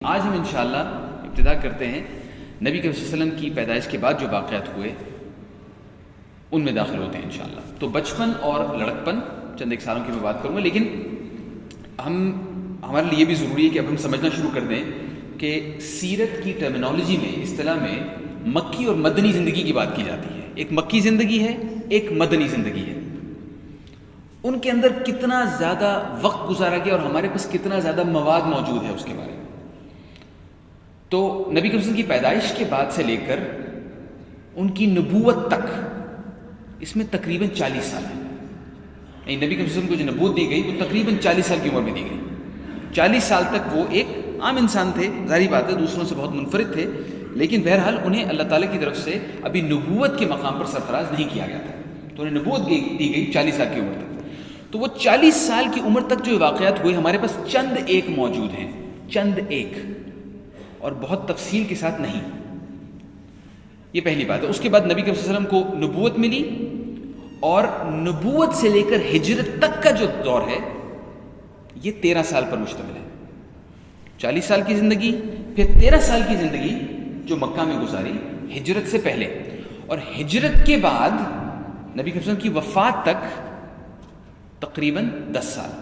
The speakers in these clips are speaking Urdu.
آج ہم انشاءاللہ ابتدا کرتے ہیں نبی کریم صلی اللہ علیہ وسلم کی پیدائش کے بعد جو واقعات ہوئے ان میں داخل ہوتے ہیں انشاءاللہ. تو بچپن اور لڑکپن چند ایک سالوں کی میں بات کروں گا، لیکن ہمارے لیے بھی ضروری ہے کہ اب ہم سمجھنا شروع کر دیں کہ سیرت کی ٹرمینالوجی میں، اصطلاح میں مکی اور مدنی زندگی کی بات کی جاتی ہے. ایک مکی زندگی ہے، ایک مدنی زندگی ہے. ان کے اندر کتنا زیادہ وقت گزارا گیا اور ہمارے پاس کتنا زیادہ مواد موجود ہے اس کے بارے میں. تو نبی کریم صلی اللہ علیہ وسلم کی پیدائش کے بعد سے لے کر ان کی نبوت تک اس میں تقریباً 40 سال ہے. یعنی نبی کریم صلی اللہ علیہ وسلم کو جو نبوت دی گئی وہ تقریباً 40 سال کی عمر میں دی گئی. 40 سال تک وہ ایک عام انسان تھے، ظاہری بات ہے دوسروں سے بہت منفرد تھے، لیکن بہرحال انہیں اللہ تعالیٰ کی طرف سے ابھی نبوت کے مقام پر سرفراز نہیں کیا گیا تھا، تو انہیں نبوت دی گئی 40 سال کی عمر تک. تو وہ 40 سال کی عمر تک جو واقعات ہوئے ہمارے پاس چند ایک موجود ہیں، چند ایک، اور بہت تفصیل کے ساتھ نہیں. یہ پہلی بات ہے. اس کے بعد نبی کریم صلی اللہ علیہ وسلم کو نبوت ملی، اور نبوت سے لے کر ہجرت تک کا جو دور ہے یہ 13 سال پر مشتمل ہے. 40 سال کی زندگی، پھر 13 سال کی زندگی جو مکہ میں گزاری ہجرت سے پہلے، اور ہجرت کے بعد نبی کریم صلی اللہ علیہ وسلم کی وفات تک تقریباً 10 سال.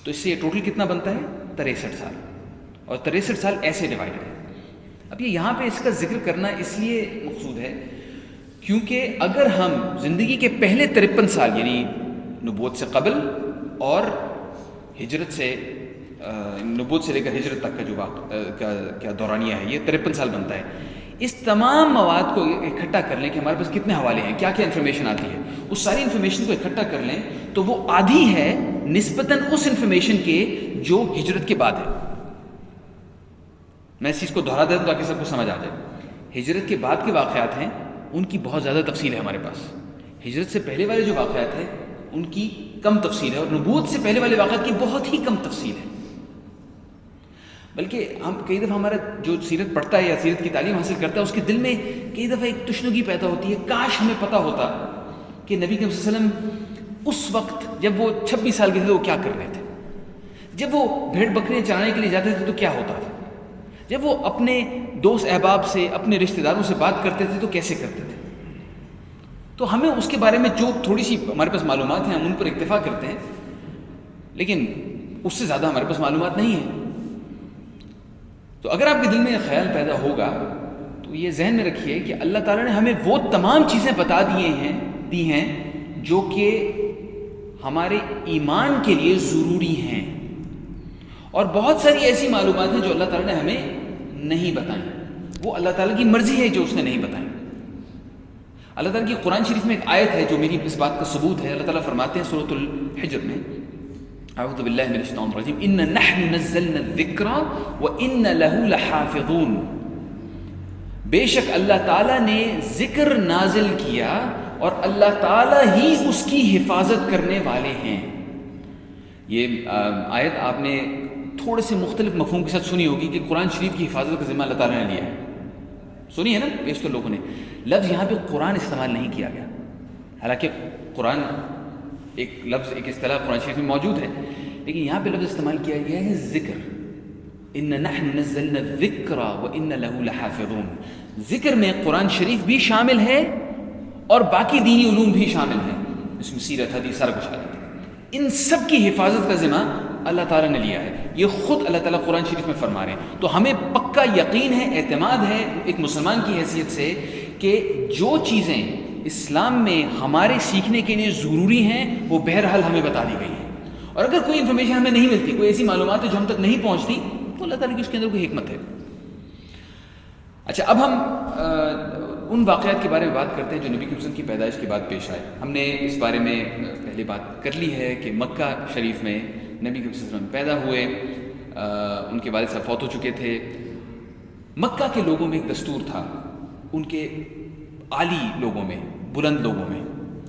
تو اس سے یہ ٹوٹل کتنا بنتا ہے؟ 63 سال. اور 63 سال ایسے ڈیوائڈڈ ہے. اب یہ یہاں پہ اس کا ذکر کرنا اس لیے مقصود ہے کیونکہ اگر ہم زندگی کے پہلے 53 سال یعنی نبوت سے قبل اور ہجرت سے نبوت سے لے کر ہجرت تک کا جو کیا دورانیہ ہے یہ 53 سال بنتا ہے. اس تمام مواد کو اکٹھا کر لیں کہ ہمارے پاس کتنے حوالے ہیں، کیا کیا انفارمیشن آتی ہے، اس ساری انفارمیشن کو اکٹھا کر لیں تو وہ آدھی ہے نسبتاً اس انفارمیشن کے جو ہجرت کے بعد ہے. میں اس چیز کو دہرا دیتا ہوں تاکہ سب کو سمجھ آ جائے. ہجرت کے بعد کے واقعات ہیں ان کی بہت زیادہ تفصیل ہے ہمارے پاس. ہجرت سے پہلے والے جو واقعات ہیں ان کی کم تفصیل ہے، اور نبوت سے پہلے والے واقعات کی بہت ہی کم تفصیل ہے. بلکہ ہم کئی دفعہ ہمارا جو سیرت پڑھتا ہے یا سیرت کی تعلیم حاصل کرتا ہے اس کے دل میں کئی دفعہ ایک تشنگی پیدا ہوتی ہے، کاش ہمیں پتہ ہوتا کہ نبی کریم صلی اللہ علیہ وسلم اس وقت جب وہ 26 سال کے تھے وہ کیا کر رہے تھے، جب وہ بھیڑ بکریاں چرانے کے لیے جاتے تھے تو کیا ہوتا تھا، جب وہ اپنے دوست احباب سے، اپنے رشتہ داروں سے بات کرتے تھے تو کیسے کرتے تھے. تو ہمیں اس کے بارے میں جو تھوڑی سی ہمارے پاس معلومات ہیں ہم ان پر اکتفا کرتے ہیں، لیکن اس سے زیادہ ہمارے پاس معلومات نہیں ہیں. تو اگر آپ کے دل میں یہ خیال پیدا ہوگا تو یہ ذہن میں رکھیے کہ اللہ تعالیٰ نے ہمیں وہ تمام چیزیں بتا دی ہیں جو کہ ہمارے ایمان کے لیے ضروری ہیں، اور بہت ساری ایسی معلومات ہیں جو اللہ تعالیٰ نے ہمیں نہیں بتائیں. وہ اللہ تعالیٰ کی مرضی ہے جو اس نے نہیں بتائیں. اللہ تعالیٰ کی قرآن شریف میں ایک آیت ہے جو میری اس بات کا ثبوت ہے. اللہ تعالیٰ فرماتے ہیں سورۃ الحجر میں، اعوذ باللہ من الشیطان الرجیم، ان نحن نزلنا الذکر وان له لحافظون. بے شک اللہ تعالیٰ نے ذکر نازل کیا اور اللہ تعالیٰ ہی اس کی حفاظت کرنے والے ہیں. یہ آیت آپ نے تھوڑے سے مختلف مفہوم کے ساتھ سنی ہوگی کہ قرآن شریف کی حفاظت کا ذمہ اللہ تعالیٰ نے لیا ہے. سنی ہے نا بیشتر لوگوں نے. لفظ یہاں پہ قرآن استعمال نہیں کیا گیا، حالانکہ قرآن ایک لفظ، ایک اصطلاح قرآن شریف میں موجود ہے، لیکن یہاں پہ لفظ استعمال کیا گیا ہے ذکر. ان نحن نزلنا الذکر وان له لحافظون. ذکر میں قرآن شریف بھی شامل ہے اور باقی دینی علوم بھی شامل ہیں، اس میں سیرت، حدیث، سارا کچھ آ جاتا ہے. ان سب کی حفاظت کا ذمہ اللہ تعالیٰ نے لیا ہے. یہ خود اللہ تعالیٰ قرآن شریف میں فرما رہے ہیں. تو ہمیں پکا یقین ہے، اعتماد ہے ایک مسلمان کی حیثیت سے کہ جو چیزیں اسلام میں ہمارے سیکھنے کے لیے ضروری ہیں وہ بہرحال ہمیں بتا دی گئی ہیں. اور اگر کوئی انفارمیشن ہمیں نہیں ملتی، کوئی ایسی معلومات ہے جو ہم تک نہیں پہنچتی، تو اللہ تعالیٰ کی اس کے اندر کوئی حکمت ہے. اچھا، اب ہم ان واقعات کے بارے میں بات کرتے ہیں جو نبی کریم صلی اللہ علیہ وسلم کی پیدائش کے بعد پیش آئے. ہم نے اس بارے میں پہلے بات کر لی ہے کہ مکہ شریف میں نبی کریم صلی اللہ علیہ وسلم پیدا ہوئے. ان کے والد صاحب فوت ہو چکے تھے. مکہ کے لوگوں میں ایک دستور تھا، ان کے عالی لوگوں میں، بلند لوگوں میں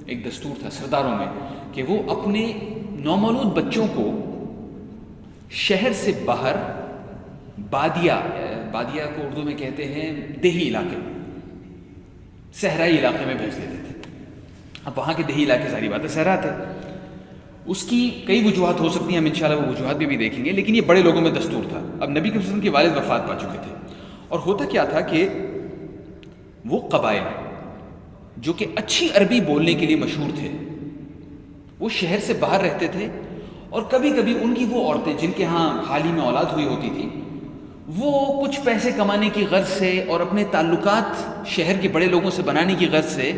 ایک دستور تھا، سرداروں میں، کہ وہ اپنے نومولود بچوں کو شہر سے باہر بادیہ کو اردو میں کہتے ہیں دیہی علاقے، صحرائی علاقے میں بھیج دیتے تھے. اب وہاں کے دیہی علاقے ساری بات ہے صحرا تھے. اس کی کئی وجوہات ہو سکتی ہیں، ہم انشاءاللہ وہ وجوہات بھی دیکھیں گے، لیکن یہ بڑے لوگوں میں دستور تھا۔ اب نبی کے وسلم کے والد وفات پا چکے تھے، اور ہوتا کیا تھا کہ وہ قبائل جو کہ اچھی عربی بولنے کے لیے مشہور تھے، وہ شہر سے باہر رہتے تھے، اور کبھی کبھی ان کی وہ عورتیں جن کے ہاں حال ہی میں اولاد ہوئی ہوتی تھی، وہ کچھ پیسے کمانے کی غرض سے اور اپنے تعلقات شہر کے بڑے لوگوں سے بنانے کی غرض سے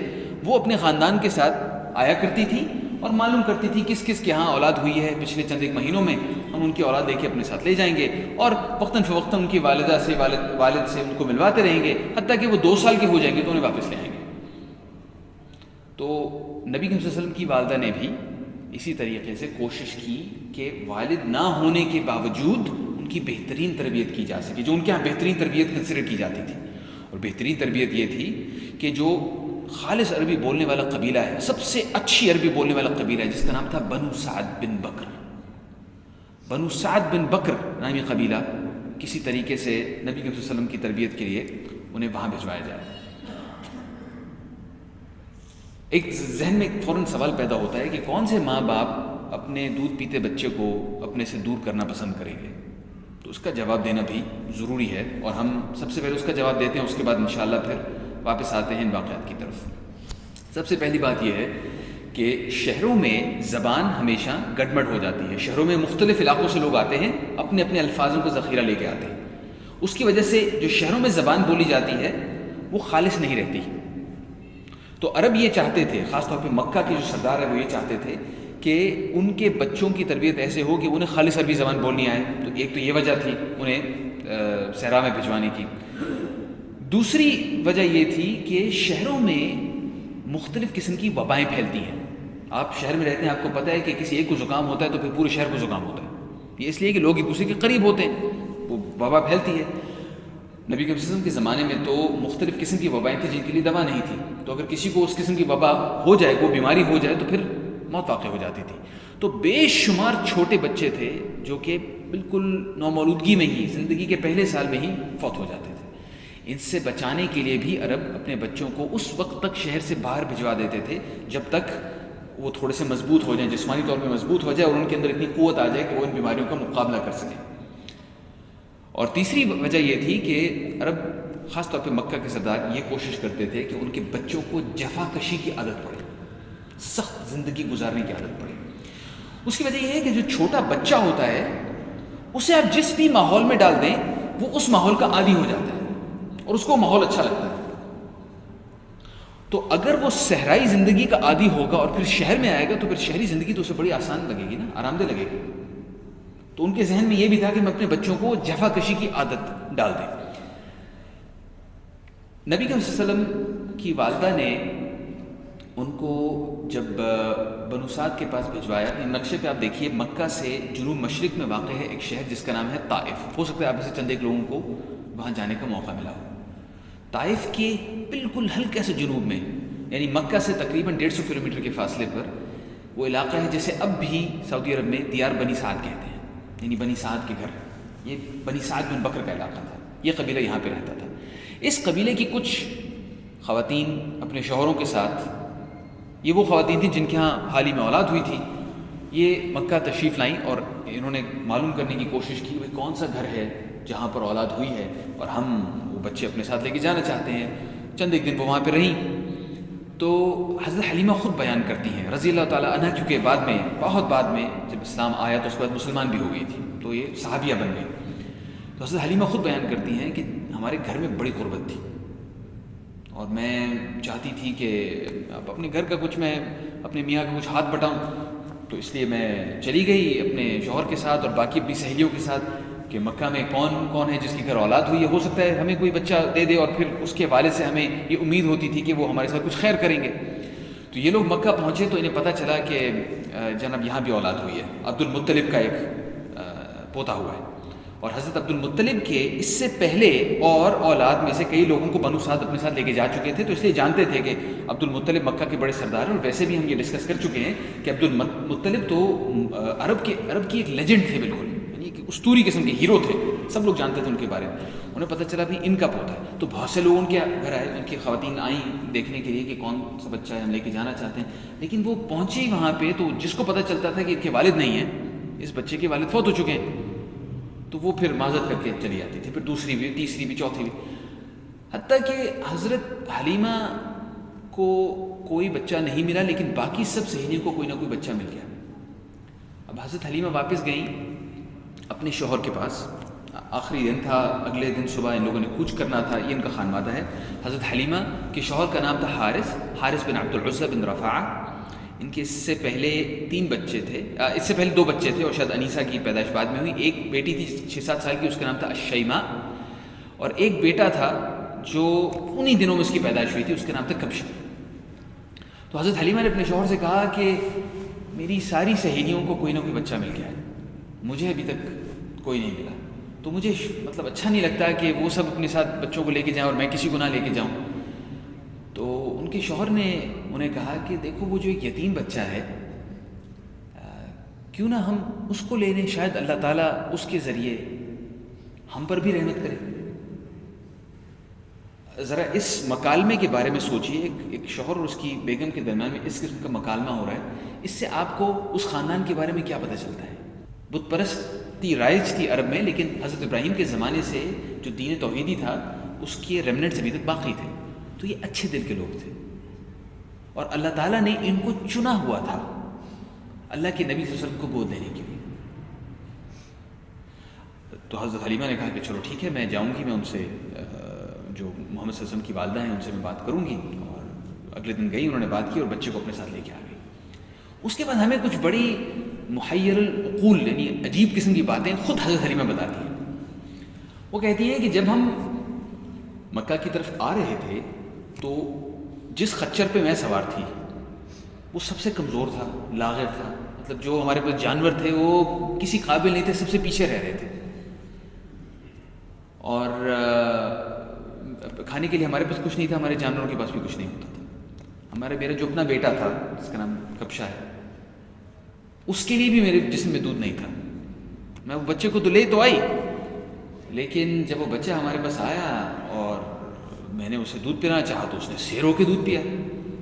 وہ اپنے خاندان کے ساتھ آیا کرتی تھی اور معلوم کرتی تھی کس کس کے ہاں اولاد ہوئی ہے پچھلے چند ایک مہینوں میں، ہم ان کی اولاد لے کے اپنے ساتھ لے جائیں گے، اور وقتاً فوقتاً ان کی والدہ سے والد سے ان کو ملواتے رہیں گے، حتیٰ کہ وہ 2 سال کے ہو جائیں گے تو انہیں واپس لے آئیں گے۔ تو نبی صلی اللہ علیہ وسلم کی والدہ نے بھی اسی طریقے سے کوشش کی کہ والد نہ ہونے کے باوجود ان کی بہترین تربیت کی جا سکے، جو ان کے ہاں بہترین تربیت کنسیڈر کی جاتی تھی، اور بہترین تربیت یہ تھی کہ جو خالص عربی بولنے والا قبیلہ ہے، سب سے اچھی عربی بولنے والا قبیلہ ہے، جس کا نام تھا بنو سعد بن بکر۔ بنو سعد بن بکر نامی قبیلہ کسی طریقے سے نبی صلی اللہ علیہ وسلم کی تربیت کے لیے انہیں وہاں بھجوایا جائے۔ ایک ذہن میں فوراً سوال پیدا ہوتا ہے کہ کون سے ماں باپ اپنے دودھ پیتے بچے کو اپنے سے دور کرنا پسند کریں گے؟ تو اس کا جواب دینا بھی ضروری ہے، اور ہم سب سے پہلے اس کا جواب دیتے ہیں، اس کے بعد انشاءاللہ پھر واپس آتے ہیں ان واقعات کی طرف۔ سب سے پہلی بات یہ ہے کہ شہروں میں زبان ہمیشہ گڑبڑ ہو جاتی ہے۔ شہروں میں مختلف علاقوں سے لوگ آتے ہیں، اپنے اپنے الفاظوں کا ذخیرہ لے کے آتے ہیں، اس کی وجہ سے جو شہروں میں زبان بولی جاتی ہے وہ خالص نہیں رہتی۔ تو عرب یہ چاہتے تھے، خاص طور پہ مکہ کے جو سردار ہیں وہ یہ چاہتے تھے کہ ان کے بچوں کی تربیت ایسے ہو کہ انہیں خالص عربی زبان بولنی آئے۔ تو ایک تو یہ وجہ تھی انہیں صحرا میں بھجوانے کی۔ دوسری وجہ یہ تھی کہ شہروں میں مختلف قسم کی وبائیں پھیلتی ہیں۔ آپ شہر میں رہتے ہیں، آپ کو پتہ ہے کہ کسی ایک کو زکام ہوتا ہے تو پھر پورے شہر کو زکام ہوتا ہے، یہ اس لیے کہ لوگ ایک دوسرے کے قریب ہوتے ہیں، وہ وبا پھیلتی ہے۔ نبی کے وسلم کے زمانے میں تو مختلف قسم کی وبائیں تھیں جن کے لیے دوا نہیں تھی، تو اگر کسی کو اس قسم کی وبا ہو جائے، وہ بیماری ہو جائے، تو پھر موت واقع ہو جاتی تھی۔ تو بے شمار چھوٹے بچے تھے جو کہ بالکل نومولودگی میں ہی، زندگی کے پہلے سال میں ہی فوت ہو جاتے تھے۔ ان سے بچانے کے لیے بھی عرب اپنے بچوں کو اس وقت تک شہر سے باہر بھجوا دیتے تھے جب تک وہ تھوڑے سے مضبوط ہو جائیں، جسمانی طور پہ مضبوط ہو جائے، اور ان کے اندر اتنی قوت آ جائے کہ وہ ان بیماریوں کا مقابلہ کر سکیں۔ اور تیسری وجہ یہ تھی کہ عرب خاص طور پہ مکہ کے سردار یہ کوشش کرتے تھے کہ ان کے بچوں کو جفا کشی کی عادت پڑے، سخت زندگی گزارنے کی عادت پڑے۔ اس کی وجہ یہ ہے کہ جو چھوٹا بچہ ہوتا ہے اسے آپ جس بھی ماحول میں ڈال دیں وہ اس ماحول کا عادی ہو جاتا ہے اور اس کو ماحول اچھا لگتا ہے۔ تو اگر وہ صحرائی زندگی کا عادی ہوگا اور پھر شہر میں آئے گا تو پھر شہری زندگی تو اسے بڑی آسان لگے گی نا، آرام دہ لگے گی۔ تو ان کے ذہن میں یہ بھی تھا کہ ہم اپنے بچوں کو جفا کشی کی عادت ڈال دیں۔ نبی صلی اللہ علیہ وسلم کی والدہ نے ان کو جب بنو سعد کے پاس بھجوایا، نقشے پہ آپ دیکھیے مکہ سے جنوب مشرق میں واقع ہے ایک شہر جس کا نام ہے طائف۔ ہو سکتا ہے آپ میں سے چند ایک لوگوں کو وہاں جانے کا موقع ملا ہو۔ طائف کے بالکل ہلکے سے جنوب میں، یعنی مکہ سے تقریباً 150 کلومیٹر کے فاصلے پر وہ علاقہ ہے جسے اب بھی سعودی عرب میں دیار بنی سعد کہتے ہیں، یعنی بنی سعد کے گھر۔ یہ بنی سعد بن بکر کا علاقہ تھا، یہ قبیلہ یہاں پہ رہتا تھا۔ اس قبیلے کی کچھ خواتین اپنے شوہروں کے ساتھ، یہ وہ خواتین تھیں جن کے ہاں حال ہی میں اولاد ہوئی تھی، یہ مکہ تشریف لائیں اور انہوں نے معلوم کرنے کی کوشش کی کہ کون سا گھر ہے جہاں پر اولاد ہوئی ہے اور ہم وہ بچے اپنے ساتھ لے کے جانا چاہتے ہیں۔ چند ایک دن وہ وہاں پہ رہیں تو حضرت حلیمہ خود بیان کرتی ہیں رضی اللہ تعالیٰ عنہ، کیونکہ بعد میں بہت بعد میں جب اسلام آیا تو اس کے بعد مسلمان بھی ہو گئی تھی، تو یہ صحابیہ بن گئی۔ تو حضرت حلیمہ خود بیان کرتی ہیں کہ ہمارے گھر میں بڑی غربت تھی اور میں چاہتی تھی کہ اب اپنے گھر کا کچھ، میں اپنے میاں کا کچھ ہاتھ بٹاؤں، تو اس لیے میں چلی گئی اپنے شوہر کے ساتھ اور باقی اپنی سہیلیوں کے ساتھ کہ مکہ میں کون کون ہے جس کے گھر اولاد ہوئی ہے، ہو سکتا ہے ہمیں کوئی بچہ دے دے، اور پھر اس کے والد سے ہمیں یہ امید ہوتی تھی کہ وہ ہمارے ساتھ کچھ خیر کریں گے۔ تو یہ لوگ مکہ پہنچے تو انہیں پتہ چلا کہ جناب یہاں بھی اولاد ہوئی ہے، عبد المطلب کا ایک پوتا ہوا ہے، اور حضرت عبد المطلب کے اس سے پہلے اور اولاد میں سے کئی لوگوں کو بنو سعد اپنے ساتھ لے کے جا چکے تھے، تو اس لیے جانتے تھے کہ عبد المطلب مکہ کے بڑے سردار ہیں۔ اور ویسے بھی ہم یہ ڈسکس کر چکے ہیں کہ عبد المطلب تو عرب کی ایک لیجنڈ تھے، بالکل یعنی کہ اسطوری قسم کے ہیرو تھے، سب لوگ جانتے تھے ان کے بارے میں. انہیں پتہ چلا بھی ان کا پوتا ہے, تو بہت سے لوگ ان کے گھر آئے, ان کی خواتین آئیں دیکھنے کے لیے کہ کون سا بچہ ہے, ہم لے کے جانا چاہتے ہیں. لیکن وہ پہنچے ہی وہاں پہ تو جس کو پتہ چلتا تھا کہ ان کے والد نہیں ہیں, اس بچے کے والد فوت ہو چکے ہیں, تو وہ پھر معذرت کر کے چلی جاتی تھی, پھر دوسری بھی, تیسری بھی, چوتھی بھی, حتیٰ کہ حضرت حلیمہ کو کوئی بچہ نہیں ملا, لیکن باقی سب سہیلیوں کو کوئی نہ کوئی بچہ مل گیا. اب حضرت حلیمہ واپس گئیں اپنے شوہر کے پاس, آخری دن تھا, اگلے دن صبح ان لوگوں نے کوچ کرنا تھا. یہ ان کا خانوادہ ہے. حضرت حلیمہ کے شوہر کا نام تھا حارث بن عبد العزہ بن رفاعہ. ان کے اس سے پہلے 3 بچے تھے, اس سے پہلے 2 بچے تھے, اور شاید انیسہ کی پیدائش بعد میں ہوئی. ایک بیٹی تھی 6-7 سال کی, اس کا نام تھا الشیماء, اور ایک بیٹا تھا جو انہی دنوں میں اس کی پیدائش ہوئی تھی, اس کا نام تھا کبشہ. تو حضرت حلیمہ نے اپنے شوہر سے کہا کہ میری ساری سہیلیوں کو کوئی نہ کوئی بچہ مل گیا ہے, مجھے ابھی تک کوئی نہیں ملا, تو مجھے مطلب اچھا نہیں لگتا کہ وہ سب اپنے ساتھ بچوں کو لے کے جائیں اور میں کسی کو نہ لے کے جاؤں. تو ان کے شوہر نے انہیں کہا کہ دیکھو وہ جو ایک یتیم بچہ ہے, کیوں نہ ہم اس کو لے لیں, شاید اللہ تعالیٰ اس کے ذریعے ہم پر بھی رحمت کرے. ذرا اس مکالمے کے بارے میں سوچیے, ایک شوہر اور اس کی بیگم کے درمیان میں اس قسم کا مکالمہ ہو رہا ہے. اس سے آپ کو اس خاندان کے بارے میں کیا پتہ چلتا ہے؟ بت پرستی رائج تھی عرب میں, لیکن حضرت ابراہیم کے زمانے سے جو دین توحیدی تھا اس کے ریمنٹس ابھی تک باقی تھے. تو یہ اچھے دل کے لوگ تھے, اور اللہ تعالیٰ نے ان کو چنا ہوا تھا اللہ کے نبی صلی اللہ علیہ وسلم کو گود دینے کے لیے. تو حضرت حلیمہ نے کہا کہ چلو ٹھیک ہے, میں جاؤں گی, میں ان سے جو محمد صلی اللہ علیہ وسلم کی والدہ ہیں ان سے میں بات کروں گی. اور اگلے دن گئی, انہوں نے بات کی اور بچے کو اپنے ساتھ لے کے آ گئی. اس کے بعد ہمیں کچھ بڑی محیر العقول یعنی عجیب قسم کی باتیں خود حضرت حلیمہ بتاتی ہیں. وہ کہتی ہیں کہ جب ہم مکہ کی طرف آ رہے تھے تو جس خچر پہ میں سوار تھی وہ سب سے کمزور تھا, لاغر تھا, مطلب جو ہمارے پاس جانور تھے وہ کسی قابل نہیں تھے, سب سے پیچھے رہ رہے تھے. اور کھانے کے لیے ہمارے پاس کچھ نہیں تھا, ہمارے جانوروں کے پاس بھی کچھ نہیں ہوتا تھا. میرا جو اپنا بیٹا تھا جس کا نام کبشہ ہے, اس کے لیے بھی میرے جسم میں دودھ نہیں تھا. میں وہ بچے کو تو لے تو آئی, لیکن جب وہ بچہ ہمارے پاس آیا اور میں نے اسے دودھ پلانا چاہا تو اس نے سیر ہو کے دودھ پیا.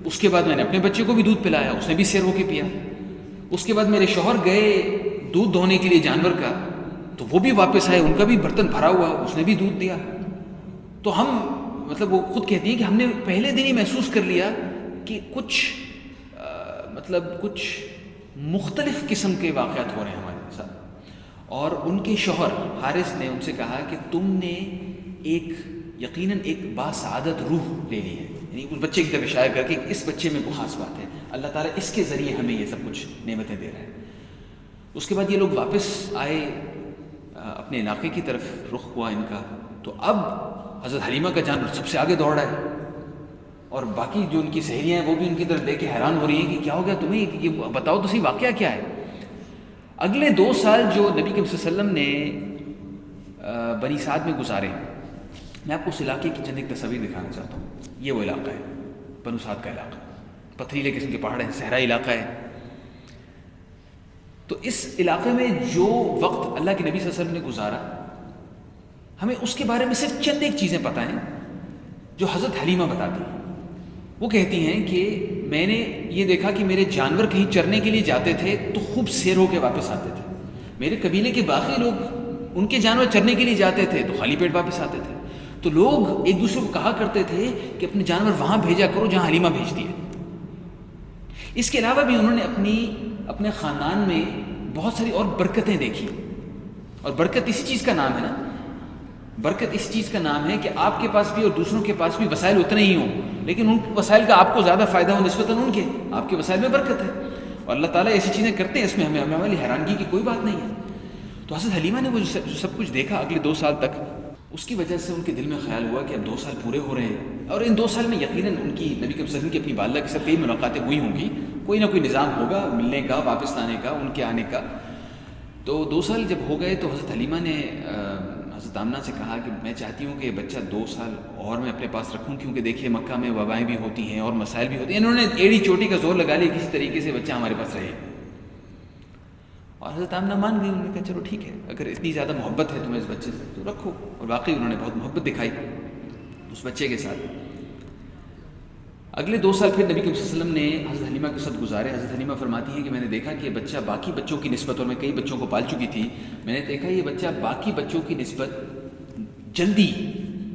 اس کے بعد میں نے اپنے بچے کو بھی دودھ پلایا, اس نے بھی سیر ہو کے پیا. اس کے بعد میرے شوہر گئے دودھ دھونے کے لیے جانور کا, تو وہ بھی واپس آئے, ان کا بھی برتن بھرا ہوا, اس نے بھی دودھ دیا. تو ہم مطلب وہ خود کہتی ہیں کہ ہم نے پہلے دن ہی محسوس کر لیا کہ کچھ مختلف قسم کے واقعات ہو رہے ہیں ہمارے ساتھ. اور ان کے شوہر حارث نے ان سے کہا کہ تم نے یقیناً ایک باسعادت روح لے لی ہے, یعنی اس بچے کی طرف اشارہ کر کے اس بچے میں کوئی خاص بات ہے, اللہ تعالیٰ اس کے ذریعے ہمیں یہ سب کچھ نعمتیں دے رہا ہے. اس کے بعد یہ لوگ واپس آئے, اپنے علاقے کی طرف رخ ہوا ان کا. تو اب حضرت حلیمہ کا جانور سب سے آگے دوڑ رہا ہے, اور باقی جو ان کی سہیلیاں ہیں وہ بھی ان کی طرف دیکھ کے حیران ہو رہی ہیں کہ کیا ہو گیا تمہیں, یہ بتاؤ تو صحیح واقعہ کیا ہے. اگلے 2 سال جو نبی کریم صلی اللہ علیہ وسلم نے بنی سعد میں گزارے, میں آپ کو اس علاقے کی چند ایک تصاویر دکھانا چاہتا ہوں. یہ وہ علاقہ ہے بنو سعد کا علاقہ, پتھریلے قسم کے پہاڑ ہیں, صحرائی علاقہ ہے. تو اس علاقے میں جو وقت اللہ کے نبی صلی اللہ علیہ وسلم نے گزارا, ہمیں اس کے بارے میں صرف چند ایک چیزیں پتہ ہیں جو حضرت حلیمہ بتاتی ہیں. وہ کہتی ہیں کہ میں نے یہ دیکھا کہ میرے جانور کہیں چرنے کے لیے جاتے تھے تو خوب سیر ہو کے واپس آتے تھے. میرے قبیلے کے باقی لوگ ان کے جانور چرنے کے لیے جاتے تھے تو خالی پیٹ واپس آتے تھے. تو لوگ ایک دوسرے کو کہا کرتے تھے کہ اپنے جانور وہاں بھیجا کرو جہاں حلیمہ بھیجتی ہے. اس کے علاوہ بھی انہوں نے اپنے خاندان میں بہت ساری اور برکتیں دیکھی. اور برکت اسی چیز کا نام ہے نا, برکت اس چیز کا نام ہے کہ آپ کے پاس بھی اور دوسروں کے پاس بھی وسائل اتنے ہی ہوں, لیکن ان وسائل کا آپ کو زیادہ فائدہ ہو نسبتاً ان کے. آپ کے وسائل میں برکت ہے, اور اللہ تعالیٰ ایسی چیزیں کرتے ہیں, اس میں ہمیں ہماری حیرانگی کی کوئی بات نہیں ہے. تو حضرت حلیمہ نے وہ جو سب کچھ دیکھا اگلے 2 سال تک, اس کی وجہ سے ان کے دل میں خیال ہوا کہ اب 2 سال پورے ہو رہے ہیں, اور ان 2 سال میں یقیناً ان کی نبی کریم صلی اللہ علیہ وسلم کی اپنی والدہ کے ساتھ کئی ملاقاتیں ہوئی ہوں گی, کوئی نہ کوئی نظام ہوگا ملنے کا, واپس لانے کا, ان کے آنے کا. تو 2 سال جب ہو گئے تو حضرت حلیمہ نے حضرت آمنہ سے کہا کہ میں چاہتی ہوں کہ یہ بچہ 2 سال اور میں اپنے پاس رکھوں, کیونکہ دیکھیے مکہ میں وبائیں بھی ہوتی ہیں اور مسائل بھی ہوتے ہیں. انہوں نے ایڑی چوٹی کا زور لگا لیا کسی طریقے سے بچہ ہمارے پاس رہے. اور حضرت آمنہ مان گئی. انہوں نے کہا چلو ٹھیک ہے, اگر اتنی زیادہ محبت ہے تمہیں اس بچے سے تو رکھو. اور واقعی انہوں نے بہت محبت دکھائی اس بچے کے ساتھ. اگلے 2 سال پھر نبی کریم صلی اللہ علیہ وسلم نے حضرت حلیمہ کے ساتھ گزارے. حضرت حلیمہ فرماتی ہیں کہ میں نے دیکھا کہ یہ بچہ باقی بچوں کی نسبت, اور میں کئی بچوں کو پال چکی تھی, میں نے دیکھا یہ بچہ باقی بچوں کی نسبت جلدی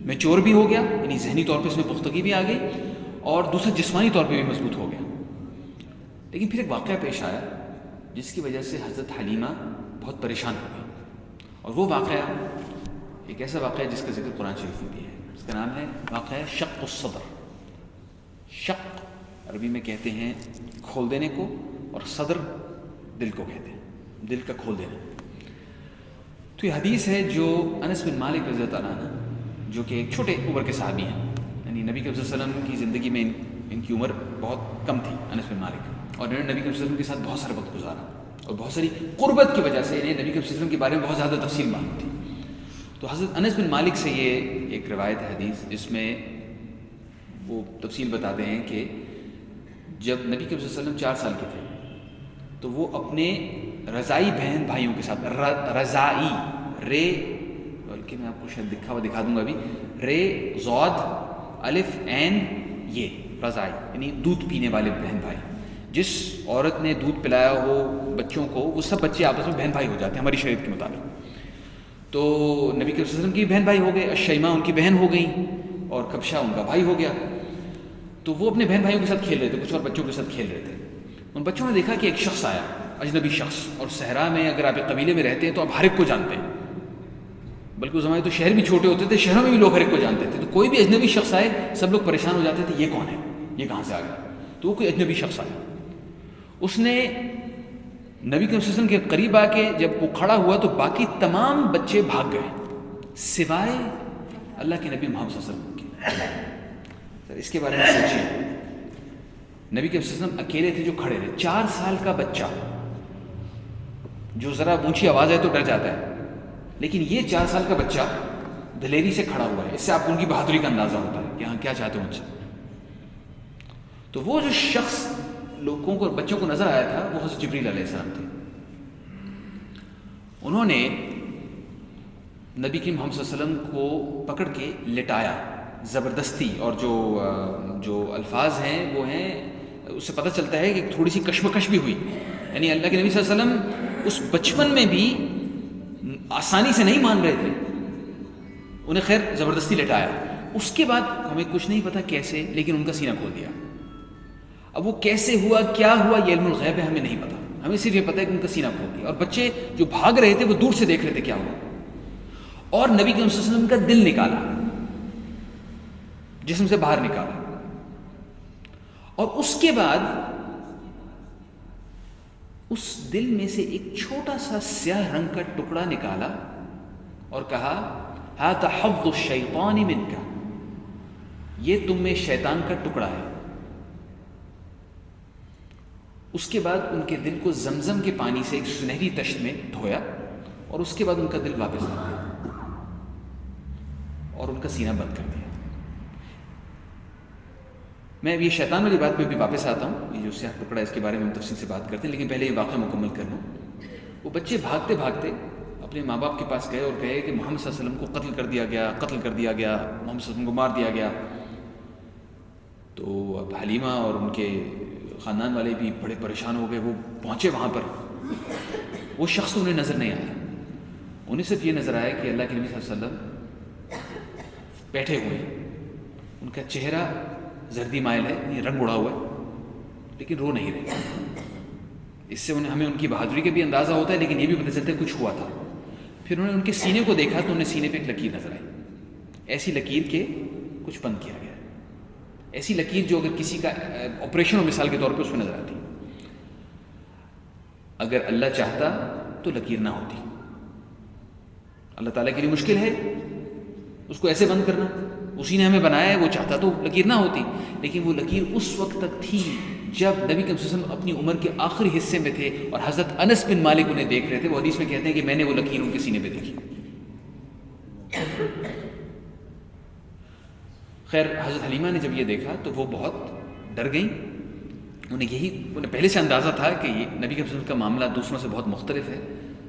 میچور بھی ہو گیا, یعنی ذہنی طور پہ اس میں پختگی بھی آ گئی, اور دوسرا جسمانی طور پہ بھی مضبوط ہو گیا. لیکن پھر ایک واقعہ پیش آیا جس کی وجہ سے حضرت حلیمہ بہت پریشان ہو گئی, اور وہ واقعہ ایک ایسا واقعہ جس کا ذکر قرآن شریف میں بھی ہے. اس کا نام ہے واقعہ شق الصدر. شق عربی میں کہتے ہیں کھول دینے کو, اور صدر دل کو کہتے ہیں, دل کا کھول دینا. تو یہ حدیث ہے جو انس بن مالک رضی اللہ عنہ, جو کہ ایک چھوٹے عمر کے صحابی ہیں, یعنی نبی کریم صلی اللہ علیہ وسلم کی زندگی میں ان کی عمر بہت کم تھی, انس بن مالک, اور انہوں نے نبی کریم صلی اللہ علیہ وسلم کے ساتھ بہت سارا وقت گزارا, اور بہت ساری قربت کی وجہ سے انہیں نبی کریم صلی اللہ علیہ وسلم کے بارے میں بہت زیادہ تفصیل معلوم تھی. تو حضرت انس بن مالک سے یہ ایک روایت ہے حدیث, جس میں وہ تفصیل بتاتے ہیں کہ جب نبی کریم صلی اللہ علیہ وسلم 4 سال کے تھے تو وہ اپنے رضائی بہن بھائیوں کے ساتھ, رضائی رے, بلکہ میں آپ کو شاید دکھا دوں گا ابھی, رے ضاد الف عین یہ رضائی, یعنی دودھ پینے والے بہن بھائی. جس عورت نے دودھ پلایا ہو بچوں کو, وہ سب بچے آپس میں بہن بھائی ہو جاتے ہیں ہماری شریعت کے مطابق. تو نبی کریم صلی اللہ علیہ وسلم کی بہن بھائی ہو گئے, الشیمہ ان کی بہن ہو گئیں, اور کبشہ ان کا بھائی ہو گیا. تو وہ اپنے بہن بھائیوں کے ساتھ کھیل رہے تھے, کچھ اور بچوں کے ساتھ کھیل رہے تھے. ان بچوں نے دیکھا کہ ایک شخص آیا, اجنبی شخص, اور صحرا میں اگر آپ ایک قبیلے میں رہتے ہیں تو آپ ہر ایک کو جانتے ہیں, بلکہ اس زمانے تو شہر بھی چھوٹے ہوتے تھے, شہروں میں بھی لوگ ہر ایک کو جانتے تھے. تو کوئی بھی اجنبی شخص آئے سب لوگ پریشان ہو جاتے تھے, یہ کون ہے, یہ کہاں سے آ گیا. تو وہ کوئی اجنبی شخص آیا, اس نے نبی کے وسلم کے قریب آ کے جب وہ کھڑا ہوا تو باقی تمام بچے بھاگ گئے سوائے اللہ کے نبی محمد صلی اللہ علیہ وسلم کے. اس کے بارے میں سوچیے, نبی کے وسلم اکیلے تھے جو کھڑے تھے. 4 سال کا بچہ جو ذرا اونچی آواز ہے تو ڈر جاتا ہے, لیکن یہ 4 سال کا بچہ دلیری سے کھڑا ہوا ہے. اس سے آپ کو ان کی بہادری کا اندازہ ہوتا ہے کہ ہاں کیا چاہتے ہیں ان سے. تو وہ جو شخص لوگوں کو, بچوں کو نظر آیا تھا, وہ حضرت جبریل علیہ السلام تھے. انہوں نے نبی کی محمد صلی اللہ علیہ وسلم کو پکڑ کے لٹایا زبردستی, اور جو الفاظ ہیں وہ ہیں, اس سے پتہ چلتا ہے کہ تھوڑی سی کشمکش بھی ہوئی. یعنی اللہ کے نبی صلی اللہ علیہ وسلم اس بچپن میں بھی آسانی سے نہیں مان رہے تھے, انہیں خیر زبردستی لٹایا. اس کے بعد ہمیں کچھ نہیں پتا کیسے, لیکن ان کا سینہ کھول دیا. اب وہ کیسے ہوا, کیا ہوا, یہ علم الغیب ہے, ہمیں نہیں پتا. ہمیں صرف یہ پتا ہے کہ ان کا سینہ کھول دیا, اور بچے جو بھاگ رہے تھے وہ دور سے دیکھ رہے تھے کیا ہوا. اور نبی کے صلی اللہ علیہ وسلم کا دل نکالا, جسم سے باہر نکالا, اور اس کے بعد اس دل میں سے ایک چھوٹا سا سیاہ رنگ کا ٹکڑا نکالا اور کہا ھذا حظ الشیطان منک, یہ تم میں شیطان کا ٹکڑا ہے. اس کے بعد ان کے دل کو زمزم کے پانی سے ایک سنہری تشت میں دھویا, اور اس کے بعد ان کا دل واپس آ گیا اور ان کا سینہ بند کر دیا. میں یہ شیطان والی بات پہ بھی واپس آتا ہوں, یہ جو سیاہ ٹکڑا ہے اس کے بارے میں ہم تفصیل سے بات کرتے ہیں, لیکن پہلے یہ واقعہ مکمل کر لوں. وہ بچے بھاگتے بھاگتے اپنے ماں باپ کے پاس گئے اور کہے کہ محمد صلی اللہ علیہ وسلم کو قتل کر دیا گیا, محمد صلی اللہ علیہ وسلم کو مار دیا گیا. تو اب حلیمہ اور ان کے خاندان والے بھی بڑے پریشان ہو گئے. وہ پہنچے وہاں پر, وہ شخص تو انہیں نظر نہیں آیا, انہیں صرف یہ نظر آیا کہ اللہ کے نبی صلی اللہ علیہ وسلم بیٹھے ہوئے ہیں, ان کا چہرہ زردی مائل ہے, یہ رنگ اڑا ہوا ہے, لیکن رو نہیں رہے. اس سے ہمیں ان کی بہادری کا بھی اندازہ ہوتا ہے, لیکن یہ بھی پتہ چلتا ہے کچھ ہوا تھا. پھر انہوں نے ان کے سینے کو دیکھا تو انہیں سینے پہ ایک لکیر نظر آئی, ایسی لکیر کے کچھ بند کیا گیا, ایسی لکیر جو اگر کسی کا آپریشن ہو مثال کے طور پہ اس میں نظر آتی. اگر اللہ چاہتا تو لکیر نہ ہوتی, اللہ تعالیٰ کے لیے مشکل ہے اس کو ایسے بند کرنا, اسی نے ہمیں بنایا ہے, وہ چاہتا تو لکیر نہ ہوتی. لیکن وہ لکیر اس وقت تک تھی جب نبی کریم صلی اللہ علیہ وسلم اپنی عمر کے آخری حصے میں تھے اور حضرت انس بن مالک انہیں دیکھ رہے تھے. وہ حدیث میں کہتے ہیں کہ میں نے وہ لکیر ان کے سینے پہ دیکھی. خیر حضرت حلیمہ نے جب یہ دیکھا تو وہ بہت ڈر گئیں, انہیں پہلے سے اندازہ تھا کہ یہ نبی کے وسلم کا معاملہ دوسروں سے بہت مختلف ہے،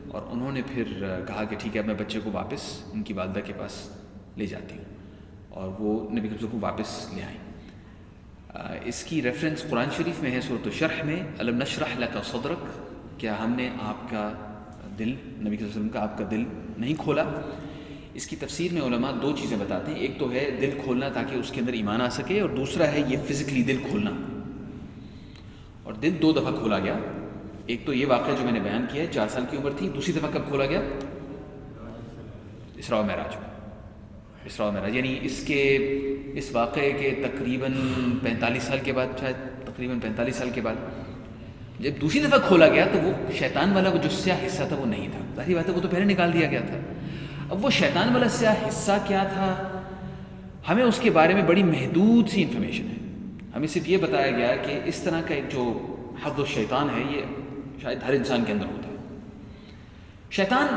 اور انہوں نے پھر کہا کہ ٹھیک ہے میں بچے کو واپس ان کی والدہ کے پاس لے جاتی ہوں، اور وہ نبی کے وسلم کو واپس لے آئیں۔ اس کی ریفرنس قرآن شریف میں ہے سورۃ الشرح میں، الم نشرح لک صدرک، کیا ہم نے آپ کا دل، نبی کے وسلم کا آپ کا دل نہیں کھولا؟ اس کی تفسیر میں علماء دو چیزیں بتاتے ہیں، ایک تو ہے دل کھولنا تاکہ اس کے اندر ایمان آ سکے، اور دوسرا ہے یہ فزیکلی دل کھولنا، اور دل 2 دفعہ کھولا گیا۔ ایک تو یہ واقعہ جو میں نے بیان کیا ہے، 4 سال کی عمر تھی، دوسری دفعہ کب کھولا گیا؟ اسراء و معراج میں، اسراء و معراج، یعنی اس واقعے کے تقریباً 45 سال کے بعد، شاید تقریباً 45 سال کے بعد جب دوسری دفعہ کھولا گیا تو وہ شیطان والا وہ جو سیاہ حصہ تھا وہ نہیں تھا، ظاہری بات ہے وہ تو پہلے نکال دیا گیا تھا۔ اب وہ شیطان والا سیاہ حصہ کیا تھا، ہمیں اس کے بارے میں بڑی محدود سی انفارمیشن ہے، ہمیں صرف یہ بتایا گیا کہ اس طرح کا ایک جو حظ الشیطان ہے یہ شاید ہر انسان کے اندر ہوتا ہے۔ شیطان،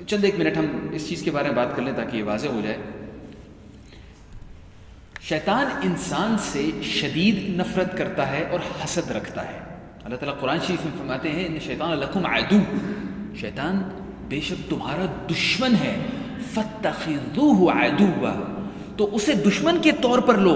چند ایک منٹ ہم اس چیز کے بارے میں بات کر لیں تاکہ یہ واضح ہو جائے۔ شیطان انسان سے شدید نفرت کرتا ہے اور حسد رکھتا ہے۔ اللہ تعالیٰ قرآن شریف میں فرماتے ہیں ان شیطان لکم عدو، شیطان بے شک تمہارا دشمن ہے، فاتخذوہ عدوا، تو اسے دشمن کے طور پر لو۔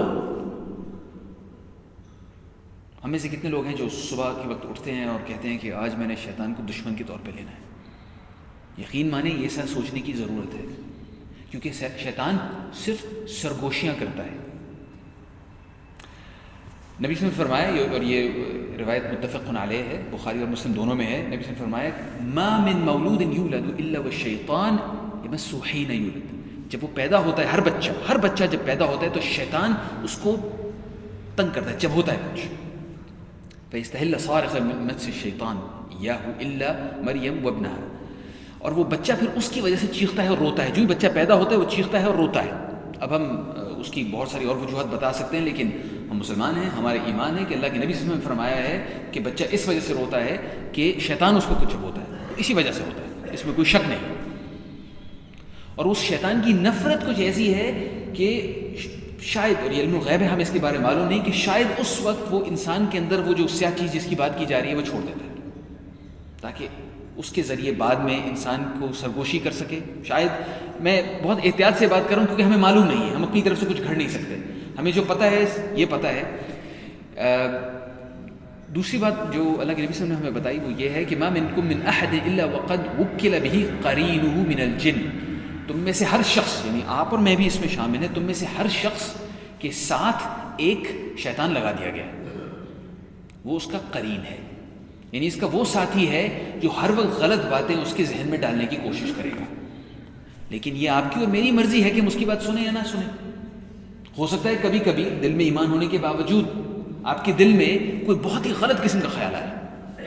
ہم میں سے کتنے لوگ ہیں جو صبح کے وقت اٹھتے ہیں اور کہتے ہیں کہ آج میں نے شیطان کو دشمن کے طور پہ لینا ہے؟ یقین مانیں یہ سب سوچنے کی ضرورت ہے، کیونکہ شیطان صرف سرگوشیاں کرتا ہے۔ نبی صلی اللہ علیہ وسلم نے فرمایا، اور یہ روایت متفق علیہ ہے، بخاری اور مسلم دونوں میں ہے، نبی صلی اللہ علیہ وسلم نے فرمایا ما من مولود یولد الا والشیطان یمس حین یولد، جب وہ پیدا ہوتا ہے، ہر بچہ جب پیدا ہوتا ہے تو شیطان اس کو تنگ کرتا ہے جب ہوتا ہے کچھ، فیستحل صارخا من مس الشیطان ایاہ الا مریم وابنها، اور وہ بچہ پھر اس کی وجہ سے چیختا ہے اور روتا ہے، جو ہی بچہ پیدا ہوتا ہے وہ چیختا ہے اور روتا ہے۔ اب ہم اس کی بہت ساری اور وجوہات بتا سکتے ہیں، لیکن ہم مسلمان ہیں، ہمارے ایمان ہے کہ اللہ کے نبی صلی اللہ علیہ وسلم نے فرمایا ہے کہ بچہ اس وجہ سے روتا ہے کہ شیطان اس کو کچھ ہوتا ہے، اسی وجہ سے ہوتا ہے، اس میں کوئی شک نہیں۔ اور اس شیطان کی نفرت کچھ ایسی ہے کہ شاید، اور یہ علم الغیب ہے، ہمیں اس کے بارے میں معلوم نہیں، کہ شاید اس وقت وہ انسان کے اندر وہ جو سیاہ چیز جس کی بات کی جا رہی ہے وہ چھوڑ دیتا ہے، تاکہ اس کے ذریعے بعد میں انسان کو سرگوشی کر سکے۔ شاید میں بہت احتیاط سے بات کروں کیونکہ ہمیں معلوم نہیں ہے، ہم اپنی طرف سے کچھ گھڑ نہیں سکتے، ہمیں جو پتہ ہے یہ پتہ ہے۔ دوسری بات جو اللہ کے نبی صلی اللہ علیہ وسلم نے ہمیں بتائی وہ یہ ہے کہ ما منکم من احد الا وقد وکل به قرینہ من الجن، تم میں سے ہر شخص، یعنی آپ اور میں بھی اس میں شامل ہیں، تم میں سے ہر شخص کے ساتھ ایک شیطان لگا دیا گیا، وہ اس کا قرین ہے، یعنی اس کا وہ ساتھی ہے جو ہر وقت غلط باتیں اس کے ذہن میں ڈالنے کی کوشش کرے گا۔ لیکن یہ آپ کی اور میری مرضی ہے کہ ہم اس کی بات سنیں یا نہ سنیں۔ ہو سکتا ہے کبھی کبھی دل میں ایمان ہونے کے باوجود آپ کے دل میں کوئی بہت ہی غلط قسم کا خیال آئے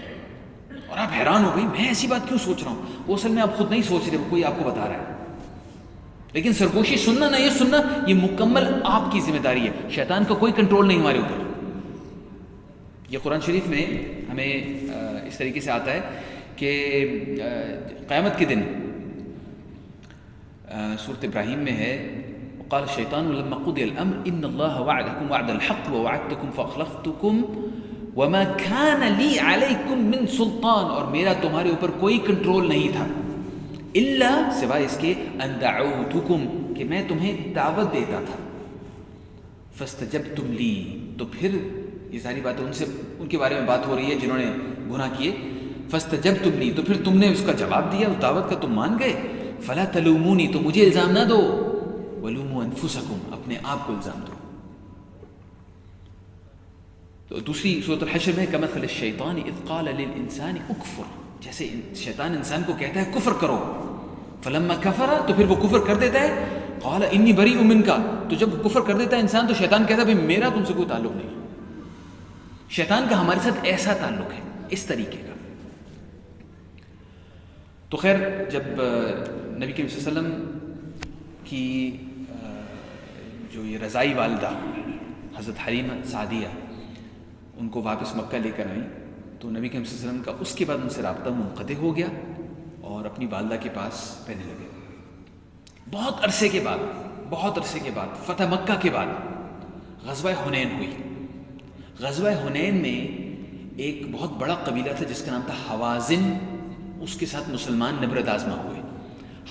اور آپ حیران ہو گئی میں ایسی بات کیوں سوچ رہا ہوں، وہ اصل میں آپ خود نہیں سوچ رہے، وہ کوئی آپ کو بتا رہا ہے۔ لیکن سرگوشی سننا نہ یہ سننا، یہ مکمل آپ کی ذمہ داری ہے، شیطان کا کوئی کنٹرول نہیں ہمارے اوپر۔ یہ قرآن شریف میں ہمیں اس طریقے سے آتا ہے کہ قیامت کے دن سورۃ ابراہیم میں ہے، قال الشیطان لما قضی الامر ان اللہ وعدکم وعد الحق ووعدتکم فاخلفتکم وما كان لی علیکم من سلطان، اور میرا تمہارے اوپر کوئی کنٹرول نہیں تھا، الا سوائے اس کے ان دعوتکم کہ میں تمہیں دعوت دیتا تھا، فاستجبتم لی، تو پھر یہ ساری باتیں ان کے بارے میں بات ہو رہی ہے جنہوں نے گناہ کیے، فاستجبتم لی، تو پھر تم نے اس کا جواب دیا، اس دعوت کا تم مان گئے، فلا تلومونی، تو مجھے الزام نہ دو، ولوموا انفسکم، اپنے آپ کو الزام دو۔ تو دوسری سورۃ الحشر میں کمثل الشیطان اذ قال للانسان اکفر، جیسے شیطان انسان کو کہتا ہے کفر کرو، فلما کفر، تو پھر وہ کفر کر دیتا ہے، قال انی بریء منک، تو جب کفر کر دیتا ہے انسان تو شیطان کہتا ہے میرا تم سے کوئی تعلق نہیں۔ شیطان کا ہمارے ساتھ ایسا تعلق ہے، اس طریقے کا۔ تو خیر، جب نبی کریم صلی اللہ علیہ وسلم کی جو یہ رضائی والدہ حضرت حلیمہ سعدیہ ان کو واپس مکہ لے کر آئیں، تو نبی کریم صلی اللہ علیہ وسلم کا اس کے بعد ان سے رابطہ منقطع ہو گیا اور اپنی والدہ کے پاس رہنے لگے۔ بہت عرصے کے بعد فتح مکہ کے بعد غزوہ حنین ہوئی۔ غزوہ حنین میں ایک بہت بڑا قبیلہ تھا جس کا نام تھا حوازن، اس کے ساتھ مسلمان نبرد آزما ہوئے۔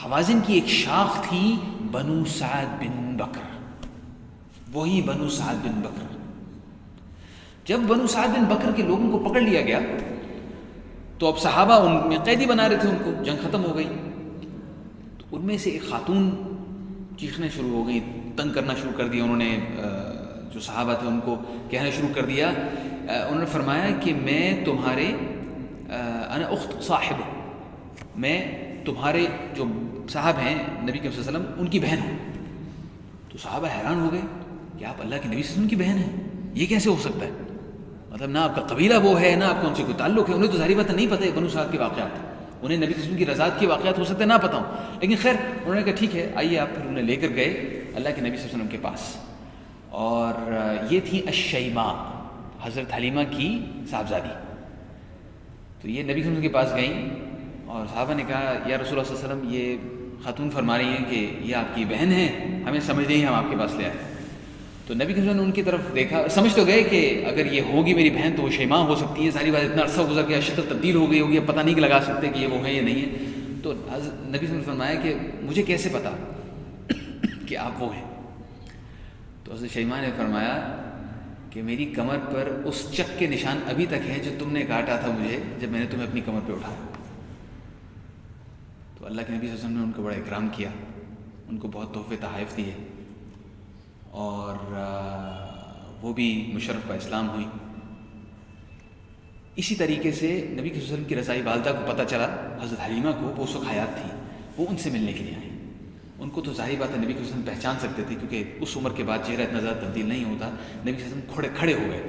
حوازن کی ایک شاخ تھی بنو سعد بن بکر، وہی بنو سعد بن بکر۔ جب بنو سعد بن بکر کے لوگوں کو پکڑ لیا گیا تو اب صحابہ ان میں قیدی بنا رہے تھے ان کو، جنگ ختم ہو گئی تو ان میں سے ایک خاتون چیخنے شروع ہو گئی، تنگ کرنا شروع کر دیا، انہوں نے جو صحابہ تھے ان کو کہنا شروع کر دیا۔ انہوں نے فرمایا کہ میں تمہارے انا اخت صاحب، میں تمہارے جو صاحب ہیں نبی کے صلی اللہ علیہ وسلم ان کی بہن ہوں۔ تو صحابہ حیران ہو گئے کہ آپ اللہ کے نبی صلی اللہ علیہ وسلم کی بہن ہیں، یہ کیسے ہو سکتا ہے؟ مطلب نہ آپ کا قبیلہ وہ ہے، نہ آپ کا ان سے کوئی تعلق ہے۔ انہیں تو ظاہری بات نہیں پتہ ہے بنو سعد کے واقعات، انہیں نبی صلی اللہ علیہ وسلم کی رضاعت کے واقعات ہو سکتے ہیں نہ پتہ ہوں، لیکن خیر انہوں نے کہا ٹھیک ہے آئیے آپ۔ پھر انہیں لے کر گئے اللہ کے نبی صلی اللہ علیہ وسلم کے پاس، اور یہ تھی الشیماء، حضرت حلیمہ کی صاحبزادی۔ تو یہ نبی صلی اللہ علیہ وسلم کے پاس گئیں اور صحابہ نے کہا یا رسول اللہ صلی اللہ علیہ وسلم یہ خاتون فرما رہی ہیں کہ یہ آپ کی بہن ہے، ہمیں سمجھ نہیں ہم آپ کے پاس لے آئے۔ تو نبی صلی اللہ علیہ وسلم نے ان کی طرف دیکھا، سمجھ تو گئے کہ اگر یہ ہوگی میری بہن تو وہ شیماء ہو سکتی ہے، ساری بات اتنا عرصہ گزر گیا، شکل تبدیل ہو گئی ہوگی، اب پتہ نہیں کہ لگا سکتے کہ یہ وہ ہے یا نہیں ہے۔ تو نبی صلی اللہ علیہ وسلم نے فرمایا کہ مجھے کیسے پتا کہ آپ وہ ہیں؟ تو حضرت شیماء نے فرمایا کہ میری کمر پر اس چک کے نشان ابھی تک ہیں جو تم نے کاٹا تھا مجھے جب میں نے تمہیں اپنی کمر پہ اٹھایا۔ تو اللہ کے نبی صلی اللہ علیہ وسلم نے ان کو بڑا اکرام کیا، ان کو بہت تحفے تحائف دیے، اور وہ بھی مشرف با اسلام ہوئی۔ اسی طریقے سے نبی صلی اللہ علیہ وسلم کی رضائی والدہ کو پتہ چلا، حضرت حلیمہ کو، وہ اس وقت حیات تھی، وہ ان سے ملنے کے لیے آئیں۔ ان کو تو ظاہری بات ہے نبی صلی اللہ علیہ وسلم پہچان سکتے تھے کیونکہ اس عمر کے بعد چہرہ اتنا زیادہ تبدیل نہیں ہوتا۔ نبی صلی اللہ علیہ وسلم کھڑے ہو گئے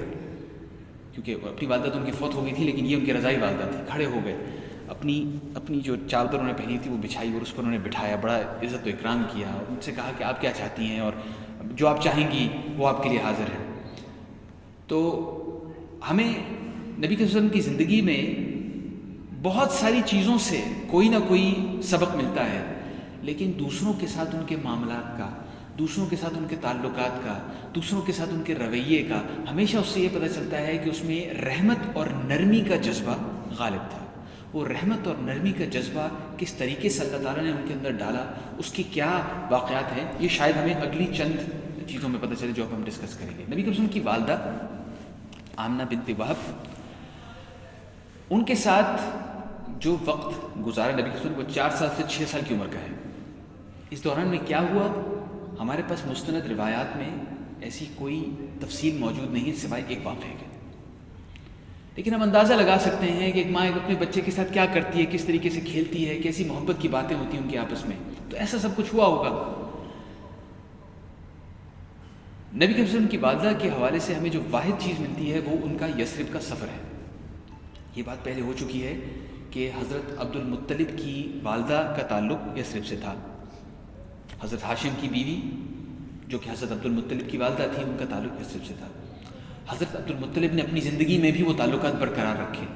کیونکہ اپنی والدہ تو ان کی فوت ہو گئی تھی، لیکن یہ ان کی رضائی والدہ تھی۔ کھڑے ہو گئے، اپنی جو چادر انہوں نے پہنی تھی وہ بچھائی اور اس پر انہوں نے بٹھایا، بڑا عزت و اکرام کیا، اور ان سے کہا کہ آپ کیا چاہتی ہیں اور جو آپ چاہیں گی وہ آپ کے لیے حاضر ہے۔ تو ہمیں نبی صلی اللہ علیہ وسلم کی زندگی میں بہت ساری چیزوں سے کوئی نہ کوئی سبق ملتا ہے، لیکن دوسروں کے ساتھ ان کے معاملات کا، دوسروں کے ساتھ ان کے تعلقات کا، دوسروں کے ساتھ ان کے رویے کا، ہمیشہ اس سے یہ پتہ چلتا ہے کہ اس میں رحمت اور نرمی کا جذبہ غالب تھا۔ وہ رحمت اور نرمی کا جذبہ کس طریقے سے اللہ تعالیٰ نے ان کے اندر ڈالا، اس کی کیا واقعات ہیں، یہ شاید ہمیں اگلی چند چیزوں میں پتہ چلے جو اب ہم ڈسکس کریں گے۔ نبی کریم کی والدہ آمنہ بنت وہب، ان کے ساتھ جو وقت گزارا نبی کریم وہ 4 سال سے 6 سال کی عمر کا ہے۔ اس دوران میں کیا ہوا ہمارے پاس مستند روایات میں ایسی کوئی تفصیل موجود نہیں ہے سوائے ایک واقعے کے، لیکن ہم اندازہ لگا سکتے ہیں کہ ایک ماں اپنے بچے کے ساتھ کیا کرتی ہے، کس طریقے سے کھیلتی ہے، کیسی محبت کی باتیں ہوتی ہیں ان کے آپس میں، تو ایسا سب کچھ ہوا ہوگا۔ نبی کریم صلی اللہ علیہ وسلم کی والدہ کے حوالے سے ہمیں جو واحد چیز ملتی ہے وہ ان کا یثرب کا سفر ہے۔ یہ بات پہلے ہو چکی ہے کہ حضرت عبد المطلب کی والدہ کا تعلق یثرب سے تھا، حضرت ہاشم کی بیوی جو کہ حضرت عبد المطلب کی والدہ تھی ان کا تعلق یثرب سے تھا۔ حضرت عبد المطلب نے اپنی زندگی میں بھی وہ تعلقات برقرار رکھے۔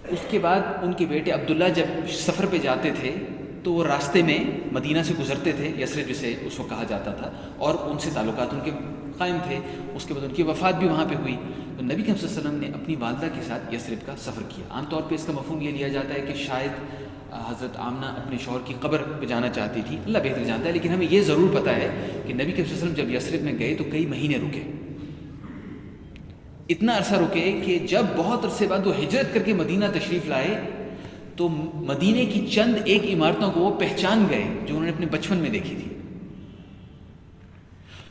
اس کے بعد ان کے بیٹے عبداللہ جب سفر پہ جاتے تھے تو وہ راستے میں مدینہ سے گزرتے تھے، یثرب جسے اس وقت کہا جاتا تھا، اور ان سے تعلقات ان کے قائم تھے۔ اس کے بعد ان کی وفات بھی وہاں پہ ہوئی، تو نبی کریم صلی اللہ علیہ وسلم نے اپنی والدہ کے ساتھ یثرب کا سفر کیا۔ عام طور پہ اس کا مفہوم یہ لیا جاتا ہے کہ شاید حضرت آمنہ اپنے شوہر کی قبر پہ جانا چاہتی تھی، اللہ بہتر جانتا ہے، لیکن ہمیں یہ ضرور پتہ ہے کہ نبی کریم صلی اللہ علیہ وسلم جب یثرب میں گئے تو کئی مہینے رکے، اتنا عرصہ رکے کہ جب بہت عرصے بعد وہ ہجرت کر کے مدینہ تشریف لائے تو مدینے کی چند ایک عمارتوں کو وہ پہچان گئے جو انہوں نے اپنے بچپن میں دیکھی تھی۔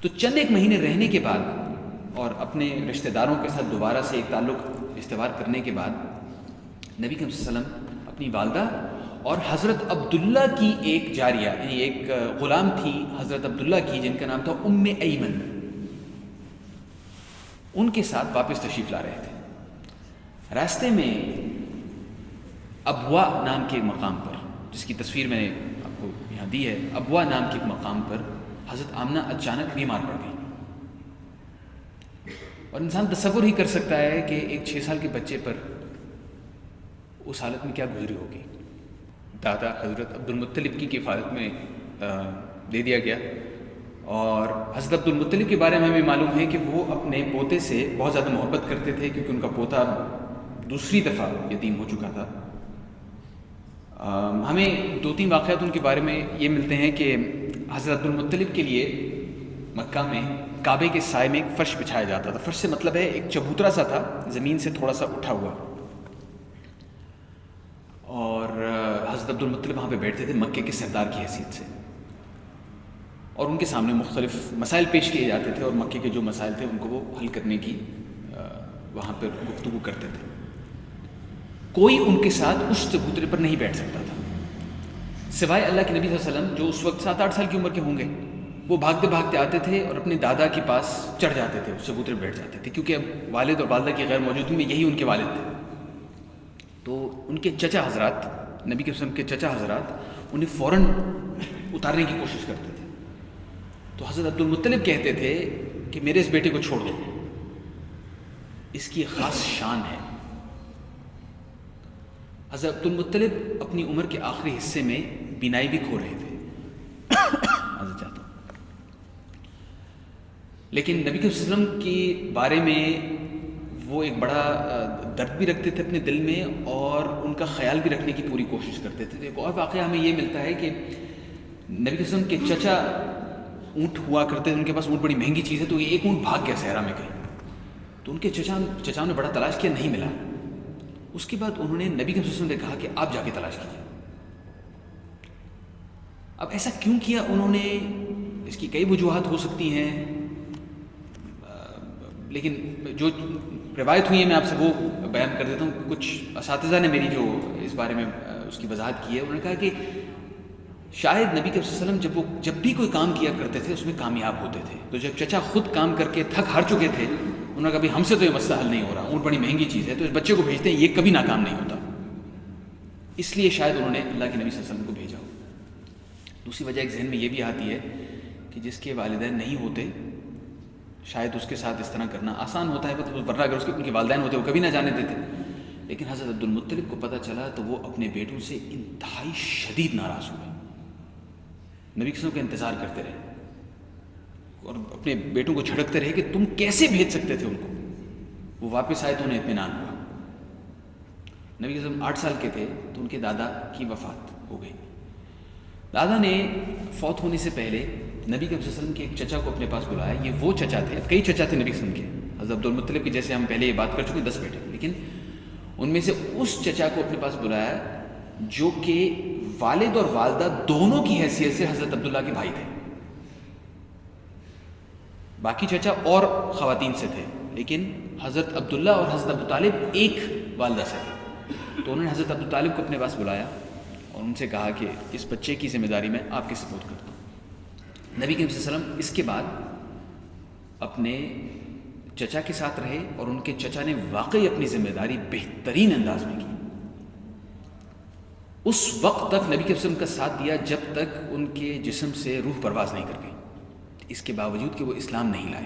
تو چند ایک مہینے رہنے کے بعد اور اپنے رشتہ داروں کے ساتھ دوبارہ سے ایک تعلق استوار کرنے کے بعد نبی کریم صلی اللہ علیہ وسلم اپنی والدہ اور حضرت عبداللہ کی ایک جاریہ، یعنی ایک غلام تھی حضرت عبداللہ کی جن کا نام تھا ام ایمن، ان کے ساتھ واپس تشریف لا رہے تھے۔ راستے میں ابوا نام کے مقام پر، جس کی تصویر میں نے آپ کو یہاں دی ہے، ابوا نام کے ایک مقام پر حضرت آمنہ اچانک بیمار پڑ گئی، اور انسان تصور ہی کر سکتا ہے کہ ایک 6 سال کے بچے پر اس حالت میں کیا گزری ہوگی۔ دادا حضرت عبد المطلب کی کفالت میں دے دیا گیا، اور حضرت عبد المطلب کے بارے میں ہمیں معلوم ہے کہ وہ اپنے پوتے سے بہت زیادہ محبت کرتے تھے، کیونکہ ان کا پوتا دوسری دفعہ یتیم ہو چکا تھا۔ ہمیں 2-3 واقعات ان کے بارے میں یہ ملتے ہیں کہ حضرت عبد المطلب کے لیے مکہ میں کعبے کے سائے میں ایک فرش بچھایا جاتا تھا۔ فرش سے مطلب ہے ایک چبوترا سا تھا، زمین سے تھوڑا سا اٹھا ہوا، اور حضرت عبد المطلب وہاں پہ بیٹھتے تھے مکے کے سردار کی حیثیت سے، اور ان کے سامنے مختلف مسائل پیش کیے جاتے تھے، اور مکے کے جو مسائل تھے ان کو وہ حل کرنے کی وہاں پہ گفتگو کرتے تھے۔ کوئی ان کے ساتھ اس چبوترے پر نہیں بیٹھ سکتا تھا سوائے اللہ کے نبی صلی اللہ علیہ وسلم، جو اس وقت 7-8 سال کی عمر کے ہوں گے۔ وہ بھاگتے بھاگتے آتے تھے اور اپنے دادا کے پاس چڑھ جاتے تھے، اس چبوترے پر بیٹھ جاتے تھے، کیونکہ اب والد اور والدہ کی غیر موجودگی میں یہی ان کے والد تھے۔ تو ان کے چچا حضرات، نبی کے وسلم کے چچا حضرات، انہیں فوراً اتارنے کی کوشش کرتے تھے۔ تو حضرت عبد المطلب کہتے تھے کہ میرے اس بیٹے کو چھوڑ دو، اس کی خاص شان ہے۔ حضرت عبد المطلب اپنی عمر کے آخری حصے میں بینائی بھی کھو رہے تھے، حضرت چاہتا ہوں، لیکن نبی کے وسلم کے بارے میں وہ ایک بڑا درد بھی رکھتے تھے اپنے دل میں، اور ان کا خیال بھی رکھنے کی پوری کوشش کرتے تھے۔ ایک اور واقعہ ہمیں یہ ملتا ہے کہ نبی کے وسلم کے چچا اونٹ ہوا کرتے تھے، ان کے پاس اونٹ بڑی مہنگی چیز ہے، تو ایک اونٹ بھاگ گیا صحرا میں کہیں، تو ان کے چچاؤں نے بڑا تلاش کیا، نہیں ملا۔ اس کے بعد انہوں نے نبی کے وسلم سے کہا کہ آپ جا کے تلاش کیجیے۔ اب ایسا کیوں کیا انہوں نے، اس کی کئی وجوہات ہو سکتی ہیں، لیکن جو روایت ہوئی ہے میں آپ سے وہ بیان کر دیتا ہوں۔ کچھ اساتذہ نے میری جو اس بارے میں اس کی وضاحت کی ہے، انہوں نے کہا کہ شاید نبی کے وسلم جب بھی کوئی کام کیا کرتے تھے اس میں کامیاب ہوتے تھے، تو جب چچا خود کام کر کے تھک ہار چکے تھے، انہوں نے کہا بھائی ہم سے تو یہ مسئلہ حل نہیں ہو رہا، اونٹ بڑی مہنگی چیز ہے، تو اس بچے کو بھیجتے ہیں، یہ کبھی ناکام نہیں ہوتا، اس لیے شاید انہوں نے اللہ کے نبی صلی اللہ علیہ وسلم کو بھیجا ہو۔ دوسری وجہ ایک ذہن میں یہ بھی آتی ہے کہ جس کے والدین نہیں ہوتے شاید اس کے ساتھ اس طرح کرنا آسان ہوتا ہے، ورنہ اگر ان کے والدین ہوتے وہ کبھی نہ جانے دیتے۔ لیکن حضرت عبد المطلب کو پتہ چلا تو وہ اپنے بیٹوں سے انتہائی شدید ناراض ہوئے، نبی کے وسلم کا انتظار کرتے رہے اور اپنے بیٹوں کو جھڑکتے رہے کہ تم کیسے بھیج سکتے تھے ان کو۔ وہ واپس آئے تو انہیں اطمینان ہوا۔ نبی کے وسلم 8 سال کے تھے تو ان کے دادا کی وفات ہو گئی۔ دادا نے فوت ہونے سے پہلے نبی کے وسلم کے ایک چچا کو اپنے پاس بلایا۔ یہ وہ چچا تھے، کئی چچا تھے نبی کے وسلم کے، حضرت عبد المطلب کی جیسے ہم پہلے یہ بات کر چکے 10 بیٹے، لیکن ان میں سے اس چچا کو اپنے پاس بلایا جو کہ والد اور والدہ دونوں کی حیثیت سے حضرت عبداللہ کے بھائی تھے۔ باقی چچا اور خواتین سے تھے، لیکن حضرت عبداللہ اور حضرت ابو طالب ایک والدہ سے تھے۔ تو انہوں نے حضرت ابو طالب کو اپنے پاس بلایا اور ان سے کہا کہ اس بچے کی ذمہ داری میں آپ کے سپورٹ کرتا ہوں۔ نبی کریم صلی اللہ علیہ وسلم اس کے بعد اپنے چچا کے ساتھ رہے، اور ان کے چچا نے واقعی اپنی ذمہ داری بہترین انداز میں کی۔ اس وقت تک نبی کے وسلم کا ساتھ دیا جب تک ان کے جسم سے روح پرواز نہیں کر گئی، اس کے باوجود کہ وہ اسلام نہیں لائے،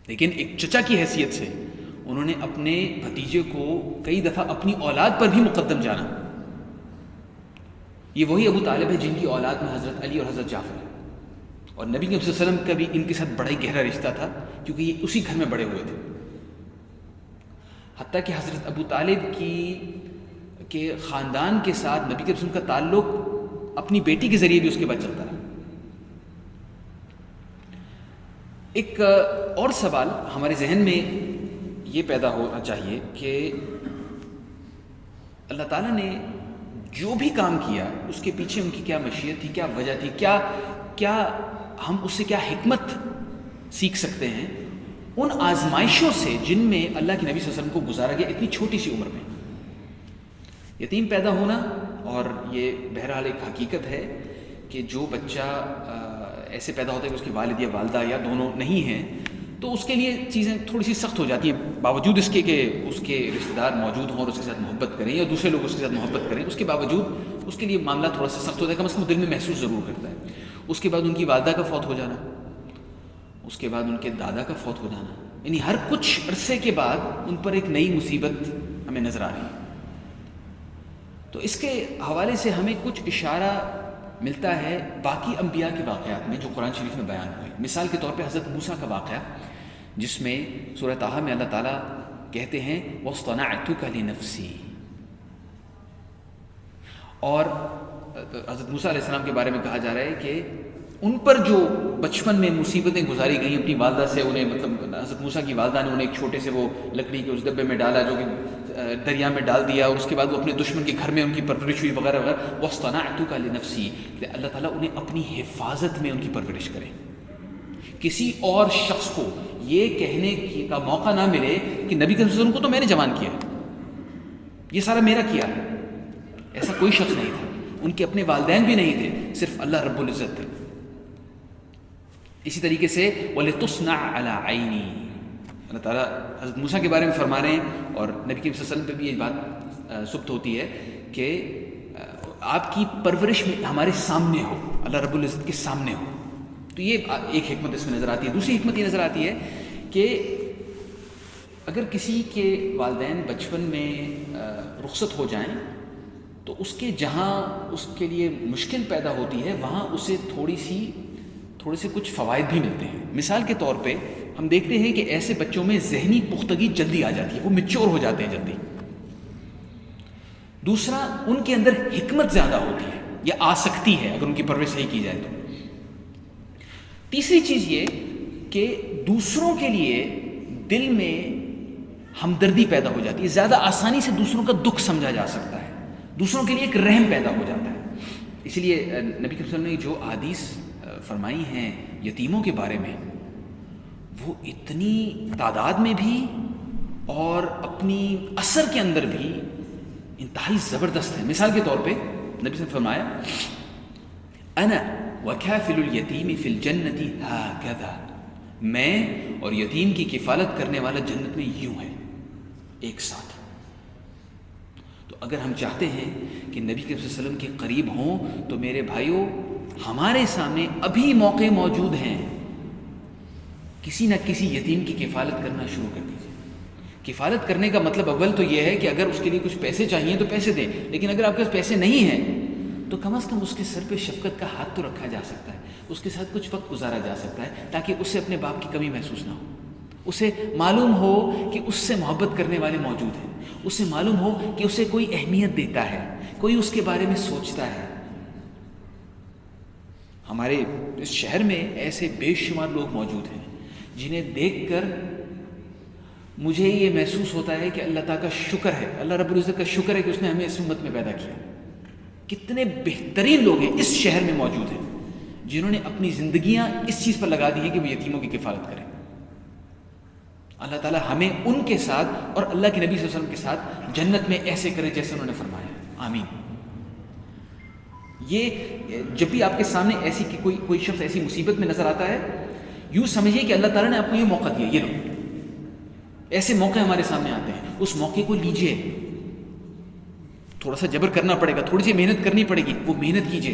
لیکن ایک چچا کی حیثیت سے انہوں نے اپنے بھتیجے کو کئی دفعہ اپنی اولاد پر بھی مقدم جانا۔ یہ وہی ابو طالب ہے جن کی اولاد میں حضرت علی اور حضرت جعفر ہے، اور نبی کے صلی اللہ علیہ وسلم کا بھی ان کے ساتھ بڑا ہی گہرا رشتہ تھا، کیونکہ یہ اسی گھر میں بڑے ہوئے تھے۔ حتیٰ کہ حضرت ابو طالب کے خاندان کے ساتھ نبی کے وسلم کا تعلق اپنی بیٹی کے ذریعے بھی اس کے بعد چلتا رہا۔ ایک اور سوال ہمارے ذہن میں یہ پیدا ہونا چاہیے کہ اللہ تعالیٰ نے جو بھی کام کیا اس کے پیچھے ان کی کیا مشیت تھی، کیا وجہ تھی، کیا ہم اس سے کیا حکمت سیکھ سکتے ہیں ان آزمائشوں سے جن میں اللہ کے نبی صلی اللہ علیہ وسلم کو گزارا گیا اتنی چھوٹی سی عمر میں۔ یتیم پیدا ہونا، اور یہ بہرحال ایک حقیقت ہے کہ جو بچہ ایسے پیدا ہوتا ہے کہ اس کے والد یا والدہ یا دونوں نہیں ہیں، تو اس کے لیے چیزیں تھوڑی سی سخت ہو جاتی ہیں، باوجود اس کے کہ اس کے رشتہ دار موجود ہوں اور اس کے ساتھ محبت کریں یا دوسرے لوگ اس کے ساتھ محبت کریں، اس کے باوجود اس کے لیے معاملہ تھوڑا سا سخت ہوتا ہے، کم از کم دل میں محسوس ضرور کرتا ہے۔ اس کے بعد ان کی والدہ کا فوت ہو جانا، اس کے بعد ان کے دادا کا فوت ہو جانا، یعنی ہر کچھ عرصے کے بعد ان پر ایک نئی مصیبت ہمیں نظر آ رہی ہے۔ تو اس کے حوالے سے ہمیں کچھ اشارہ ملتا ہے باقی انبیاء کے واقعات میں جو قرآن شریف میں بیان ہوئے. مثال کے طور پہ حضرت موسیٰ کا واقعہ جس میں سورہ طٰہٰ میں اللہ تعالیٰ کہتے ہیں وَاصْطَنَعْتُكَ لِنَفْسِي. اور حضرت موسیٰ علیہ السلام کے بارے میں کہا جا رہا ہے کہ ان پر جو بچپن میں مصیبتیں گزاری گئیں اپنی والدہ سے، انہیں مطلب حضرت موسیٰ کی والدہ نے انہیں ایک چھوٹے سے وہ لکڑی کے اس ڈبے میں ڈالا جو کہ دریا میں ڈال دیا، اور اس کے بعد وہ اپنے دشمن کے گھر میں ان کی پرورش ہوئی وغیرہ وغیرہ. وَاصْطَنَعْتُكَ لِنَفْسِي، اللہ تعالیٰ انہیں اپنی حفاظت میں ان کی پرورش کرے. کسی اور شخص کو یہ کہنے کا موقع نہ ملے کہ نبی صلی اللہ علیہ وسلم کو تو میں نے جوان کیا، یہ سارا میرا کیا ہے. ایسا کوئی شخص نہیں تھا، ان کے اپنے والدین بھی نہیں تھے، صرف اللہ رب العزت تھے. اسی طریقے سے وَلِتُصْنَعَ عَلَىٰ عَيْنِي، اللہ تعالیٰ حضرت موسیٰ کے بارے میں فرما رہے ہیں، اور نبی کریم صلی اللہ علیہ وسلم پہ بھی یہ بات ثبت ہوتی ہے کہ آپ کی پرورش میں ہمارے سامنے ہو، اللہ رب العزت کے سامنے ہو. تو یہ ایک حکمت اس میں نظر آتی ہے. دوسری حکمت یہ نظر آتی ہے کہ اگر کسی کے والدین بچپن میں رخصت ہو جائیں تو اس کے جہاں اس کے لیے مشکل پیدا ہوتی ہے وہاں اسے تھوڑے سے کچھ فوائد بھی ملتے ہیں. مثال کے طور پہ ہم دیکھتے ہیں کہ ایسے بچوں میں ذہنی پختگی جلدی آ جاتی ہے، وہ میچور ہو جاتے ہیں جلدی. دوسرا، ان کے اندر حکمت زیادہ ہوتی ہے یا آ سکتی ہے اگر ان کی پرورش صحیح کی جائے تو. تیسری چیز یہ کہ دوسروں کے لیے دل میں ہمدردی پیدا ہو جاتی ہے، زیادہ آسانی سے دوسروں کا دکھ سمجھا جا سکتا ہے، دوسروں کے لیے ایک رحم پیدا ہو جاتا ہے. اس لیے نبی صلی اللہ علیہ وسلم نے جو احادیث فرمائی ہیں یتیموں کے بارے میں، وہ اتنی تعداد میں بھی اور اپنی اثر کے اندر بھی انتہائی زبردست ہے. مثال کے طور پہ نبی صلی اللہ علیہ وسلم نے فرمایا انا وکافل الیتیم فی الجنت ہاکذا، میں اور یتیم کی کفالت کرنے والا جنت میں یوں ہے، ایک ساتھ. تو اگر ہم چاہتے ہیں کہ نبی صلی اللہ علیہ وسلم کے قریب ہوں تو میرے بھائیوں ہمارے سامنے ابھی موقع موجود ہیں، کسی نہ کسی یتیم کی کفالت کرنا شروع کر دیجیے. کفالت کرنے کا مطلب اول تو یہ ہے کہ اگر اس کے لیے کچھ پیسے چاہیے تو پیسے دیں، لیکن اگر آپ کے پاس پیسے نہیں ہیں تو کم از کم اس کے سر پہ شفقت کا ہاتھ تو رکھا جا سکتا ہے، اس کے ساتھ کچھ وقت گزارا جا سکتا ہے تاکہ اس سے اپنے باپ کی کمی محسوس نہ ہو. اسے معلوم ہو کہ اس سے محبت کرنے والے موجود ہیں، اسے معلوم ہو کہ اسے کوئی اہمیت دیتا ہے، کوئی اس کے بارے میں سوچتا ہے. ہمارے اس شہر میں ایسے بے شمار لوگ موجود ہیں جنہیں دیکھ کر مجھے یہ محسوس ہوتا ہے کہ اللہ تعالیٰ کا شکر ہے، اللہ رب العزت کا شکر ہے کہ اس نے ہمیں اس امت میں پیدا کیا. کتنے بہترین لوگ ہیں اس شہر میں موجود ہیں جنہوں نے اپنی زندگیاں اس چیز پر لگا دی ہیں کہ وہ یتیموں کی کفالت کریں. اللہ تعالیٰ ہمیں ان کے ساتھ اور اللہ کے نبی صلی اللہ علیہ وسلم کے ساتھ جنت میں ایسے کرے جیسے انہوں نے فرمایا. آمین. یہ جب بھی آپ کے سامنے ایسی کہ کوئی شخص ایسی مصیبت میں نظر آتا ہے، یوں سمجھیے کہ اللہ تعالیٰ نے آپ کو یہ موقع دیا. یہ لو، ایسے موقع ہمارے سامنے آتے ہیں، اس موقع کو لیجئے. تھوڑا سا جبر کرنا پڑے گا، تھوڑی سی محنت کرنی پڑے گی، وہ محنت کیجئے،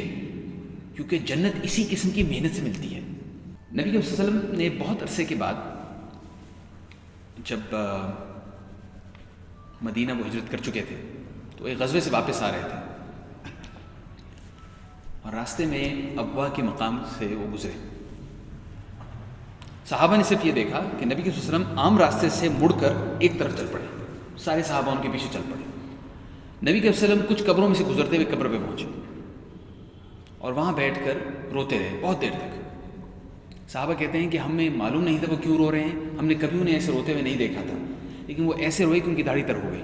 کیونکہ جنت اسی قسم کی محنت سے ملتی ہے. نبی صلی اللہ علیہ وسلم نے بہت عرصے کے بعد جب مدینہ وہ ہجرت کر چکے تھے تو ایک غزوے سے واپس آ رہے تھے، اور راستے میں ابوا کے مقام سے وہ گزرے. صحابہ نے صرف یہ دیکھا کہ نبی صلی اللہ علیہ وسلم عام راستے سے مڑ کر ایک طرف چل پڑے، سارے صحابہ ان کے پیچھے چل پڑے. نبی صلی اللہ علیہ وسلم کچھ قبروں میں سے گزرتے ہوئے قبر پہ پہنچے اور وہاں بیٹھ کر روتے رہے بہت دیر تک. صحابہ کہتے ہیں کہ ہمیں معلوم نہیں تھا وہ کیوں رو رہے ہیں، ہم نے کبھی انہیں ایسے روتے ہوئے نہیں دیکھا تھا، لیکن وہ ایسے روئے کہ ان کی داڑھی تر ہو گئی.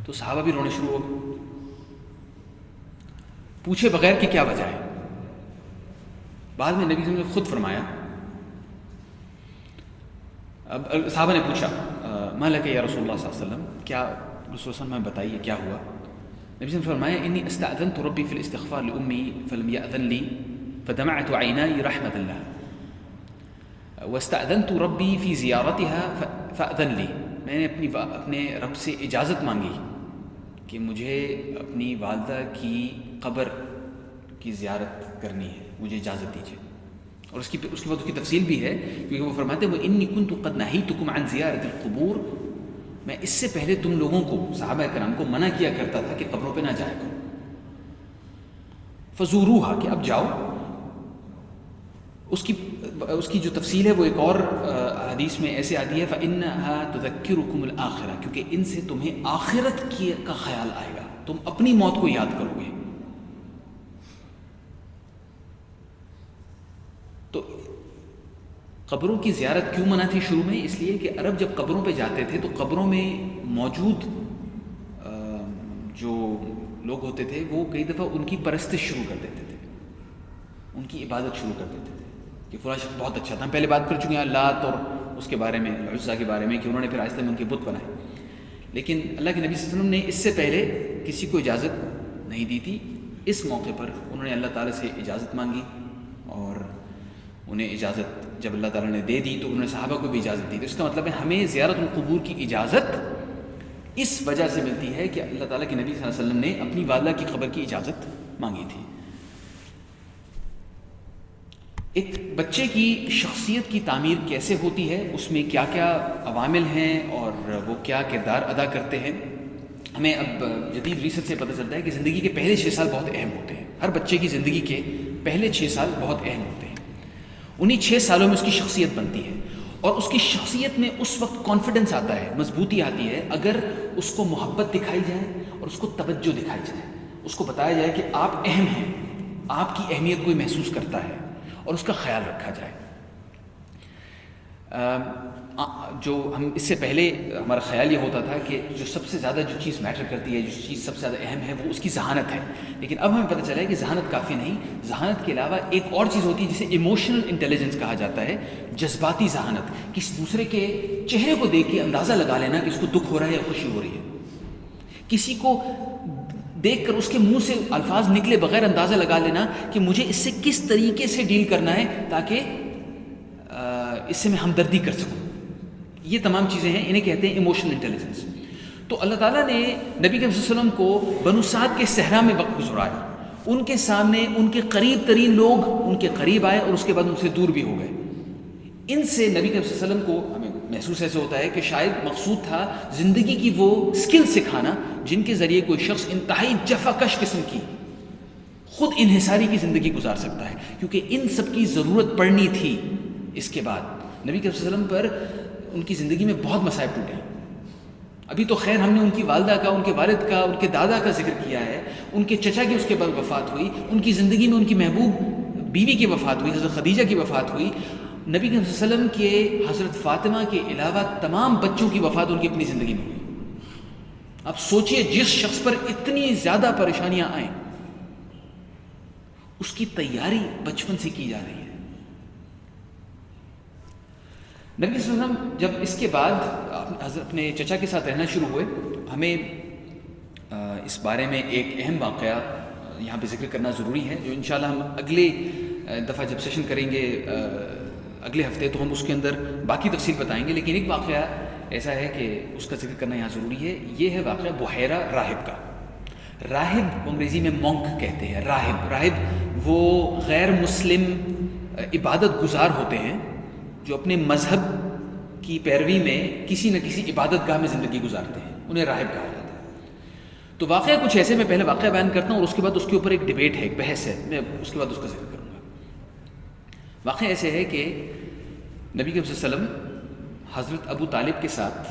تو صحابہ بھی رونے شروع ہو گئے، پوچھے بغیر کہ کیا وجہ ہے. بعد میں نبی صلی اللہ علیہ وسلم نے خود فرمایا. اب صحابہ نے پوچھا ما لک یا رسول اللہ صلی اللہ علیہ وسلم، کیا رسول اللہ صلی اللہ علیہ وسلم ہمیں بتائیے کیا ہوا. نبی صلی اللہ علیہ وسلم نے فرمایا انی استأذنت ربی فی الاستغفار لأمی فلم یأذن لی فدمعت عینائی رحمۃ اللہ واستأذنت ربی فی زیارتها فأذن لی. میں نے اپنے رب سے اجازت مانگی کہ مجھے اپنی والدہ کی قبر کی زیارت کرنی ہے، مجھے اجازت دیجیے. اور اس کے بعد اس کی تفصیل بھی ہے، کیونکہ وہ فرماتے ہیں وَإِنِّي كُنْتُ قَدْ نَهَيْتُكُمْ عَنْ زِيَارَةِ الْقُبُورِ، میں اس سے پہلے تم لوگوں کو، صحابہ کرام کو منع کیا کرتا تھا کہ قبروں پہ نہ جایا کرو. فزوروہا کہ اب جاؤ. اس کی جو تفصیل ہے وہ ایک اور حدیث میں ایسے آتی ہے فَإِنَّهَا تُذَكِّرُكُمُ الْآخِرَةَ، کیونکہ ان سے تمہیں آخرت کا خیال آئے گا، تم اپنی موت کو یاد کرو گے. تو قبروں کی زیارت کیوں منع تھی شروع میں؟ اس لیے کہ عرب جب قبروں پہ جاتے تھے تو قبروں میں موجود جو لوگ ہوتے تھے وہ کئی دفعہ ان کی پرستش شروع کر دیتے تھے، ان کی عبادت شروع کر دیتے تھے کہ فلاں شخص بہت اچھا تھا. ہم پہلے بات کر چکے ہیں لات اور اس کے بارے میں، العزیٰ کے بارے میں، کہ انہوں نے پھر آہستہ میں ان کے بت بنائے. لیکن اللہ کے نبی صلی اللہ علیہ وسلم نے اس سے پہلے کسی کو اجازت نہیں دی تھی. اس موقع پر انہوں نے اللہ تعالیٰ سے اجازت مانگی، اور انہیں اجازت جب اللہ تعالیٰ نے دے دی تو انہوں نے صحابہ کو بھی اجازت دی. تو اس کا مطلب ہے ہمیں زیارت القبور کی اجازت اس وجہ سے ملتی ہے کہ اللہ تعالیٰ کے نبی صلی اللہ علیہ وسلم نے اپنی والدہ کی قبر کی اجازت مانگی تھی. ایک بچے کی شخصیت کی تعمیر کیسے ہوتی ہے، اس میں کیا کیا عوامل ہیں اور وہ کیا کردار ادا کرتے ہیں. ہمیں اب جدید ریسرچ سے پتہ چلتا ہے کہ زندگی کے پہلے 6 سال بہت اہم ہوتے ہیں. ہر بچے کی زندگی کے پہلے 6 سال بہت اہم ہوتے ہیں. انہی 6 سالوں میں اس کی شخصیت بنتی ہے، اور اس کی شخصیت میں اس وقت کانفیڈنس آتا ہے، مضبوطی آتی ہے اگر اس کو محبت دکھائی جائے اور اس کو توجہ دکھائی جائے، اس کو بتایا جائے کہ آپ اہم ہیں، آپ کی اہمیت کوئی محسوس کرتا ہے، اور اس کا خیال رکھا جائے. جو ہم اس سے پہلے ہمارا خیال یہ ہوتا تھا کہ جو سب سے زیادہ جو چیز میٹر کرتی ہے، جو چیز سب سے زیادہ اہم ہے، وہ اس کی ذہانت ہے. لیکن اب ہمیں پتہ چلا ہے کہ ذہانت کافی نہیں، ذہانت کے علاوہ ایک اور چیز ہوتی ہے جسے ایموشنل انٹیلیجنس کہا جاتا ہے، جذباتی ذہانت. کسی دوسرے کے چہرے کو دیکھ کے اندازہ لگا لینا کہ اس کو دکھ ہو رہا ہے یا خوشی ہو رہی ہے. کسی کو دیکھ کر اس کے منہ سے الفاظ نکلے بغیر اندازہ لگا لینا کہ مجھے اس سے کس طریقے سے ڈیل کرنا ہے تاکہ اس سے میں ہمدردی کر سکوں. یہ تمام چیزیں ہیں، انہیں کہتے ہیں ایموشنل انٹیلیجنس. تو اللہ تعالیٰ نے نبی کریم صلی اللہ علیہ وسلم کو بنو سعد کے صحرا میں وقت گزرایا. ان کے سامنے ان کے قریب ترین لوگ ان کے قریب آئے اور اس کے بعد ان سے دور بھی ہو گئے. ان سے نبی کریم صلی اللہ علیہ وسلم کو ہمیں محسوس ایسے ہوتا ہے کہ شاید مقصود تھا زندگی کی وہ سکل سکھانا جن کے ذریعے کوئی شخص انتہائی جفاکش قسم کی خود انحصاری کی زندگی گزار سکتا ہے، کیونکہ ان سب کی ضرورت پڑنی تھی. اس کے بعد نبی کریم صلی اللہ علیہ وسلم پر ان کی زندگی میں بہت مصائب ٹوٹے. ابھی تو خیر ہم نے ان کی والدہ کا، ان کے والد کا، ان کے دادا کا ذکر کیا ہے. ان کے چچا کی اس کے بعد وفات ہوئی. ان کی زندگی میں ان کی محبوب بیوی کی وفات ہوئی، حضرت خدیجہ کی وفات ہوئی. نبی کریم صلی اللہ علیہ وسلم کے حضرت فاطمہ کے علاوہ تمام بچوں کی وفات ان کی اپنی زندگی میں ہوئی. اب سوچئے جس شخص پر اتنی زیادہ پریشانیاں آئیں اس کی تیاری بچپن سے کی جا رہی ہے. نبی صلی اللہ علیہ وسلم جب اس کے بعد حضرت اپنے چچا کے ساتھ رہنا شروع ہوئے، ہمیں اس بارے میں ایک اہم واقعہ یہاں پہ ذکر کرنا ضروری ہے، جو انشاءاللہ ہم اگلے دفعہ جب سیشن کریں گے اگلے ہفتے تو ہم اس کے اندر باقی تفصیل بتائیں گے. لیکن ایک واقعہ ایسا ہے کہ اس کا ذکر کرنا یہاں ضروری ہے. یہ ہے واقعہ بحیرہ راہب کا. راہب انگریزی میں مونک کہتے ہیں. راہب وہ غیر مسلم عبادت گزار ہوتے ہیں جو اپنے مذہب کی پیروی میں کسی نہ کسی عبادت گاہ میں زندگی گزارتے ہیں، انہیں راہب کہا جاتا ہے. تو واقعہ کچھ ایسے، میں پہلے واقعہ بیان کرتا ہوں اور اس کے بعد اس کے اوپر ایک ڈیبیٹ ہے، ایک بحث ہے، میں اس کے بعد اس کا ذکر کروں گا. واقعہ ایسے ہے کہ نبی کریم صلی اللہ علیہ وسلم حضرت ابو طالب کے ساتھ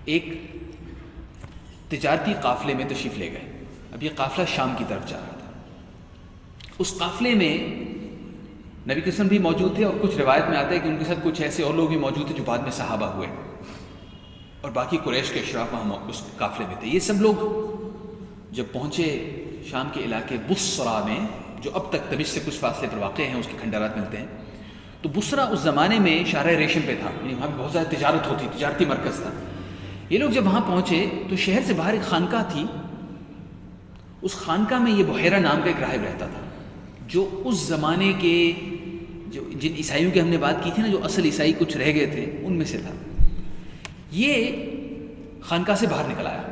ایک تجارتی قافلے میں تشریف لے گئے. اب یہ قافلہ شام کی طرف جا رہا تھا. اس قافلے میں نبی کے وسلم بھی موجود تھے، اور کچھ روایت میں آتا ہے کہ ان کے ساتھ کچھ ایسے اور لوگ بھی موجود تھے جو بعد میں صحابہ ہوئے، اور باقی قریش کے اشراف وہاں اس قافلے میں تھے. یہ سب لوگ جب پہنچے شام کے علاقے بصرہ میں، جو اب تک دمشق سے کچھ فاصلے پر واقع ہیں، اس کے کھنڈرات ملتے ہیں. تو بصرہ اس زمانے میں شاہراہ ریشم پہ تھا، یعنی وہاں پہ بہت زیادہ تجارت ہوتی، تجارتی مرکز تھا. یہ لوگ جب وہاں پہنچے تو شہر سے باہر ایک خانقاہ تھی. اس خانقاہ میں یہ بحیرہ نام کا ایک راہب رہتا تھا، جو اس زمانے کے جن عیسائیوں کی ہم نے بات کی تھی نا، جو اصل عیسائی کچھ رہ گئے تھے، ان میں سے تھا. یہ خانقاہ سے باہر نکل آیا،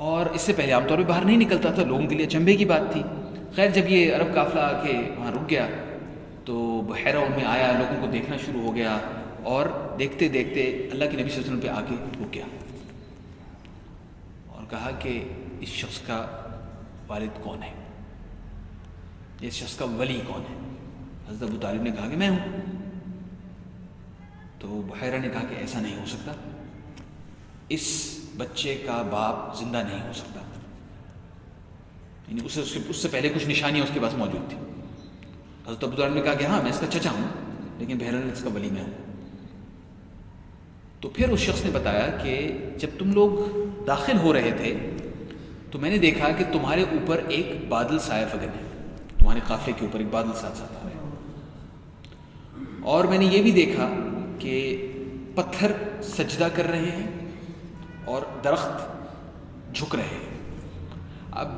اور اس سے پہلے عام طور پہ باہر نہیں نکلتا تھا. لوگوں کے لیے اچنبھے کی بات تھی. خیر جب یہ عرب قافلہ آ کے وہاں رک گیا تو بحیرہ ان میں آیا، لوگوں کو دیکھنا شروع ہو گیا، اور دیکھتے دیکھتے اللہ کے نبی صلی اللہ علیہ وسلم پہ آ کے رک گیا اور کہا کہ اس شخص کا والد کون ہے، اس شخص کا ولی کون ہے؟ حضرت ابو طالب نے کہا کہ میں ہوں. تو بحیرہ نے کہا کہ ایسا نہیں ہو سکتا، اس بچے کا باپ زندہ نہیں ہو سکتا. یعنی اس سے پہلے کچھ نشانیاں اس کے پاس موجود تھیں. حضرت ابو طالب نے کہا کہ ہاں میں اس کا چچا ہوں، لیکن بہرحال اس کا ولی میں ہوں. تو پھر اس شخص نے بتایا کہ جب تم لوگ داخل ہو رہے تھے تو میں نے دیکھا کہ تمہارے اوپر ایک بادل سایہ فگن ہے، تمہارے قافلے کے اوپر ایک بادل ساتھ ساتھ آ رہے ہیں، اور میں نے یہ بھی دیکھا کہ پتھر سجدہ کر رہے ہیں اور درخت جھک رہے ہیں. اب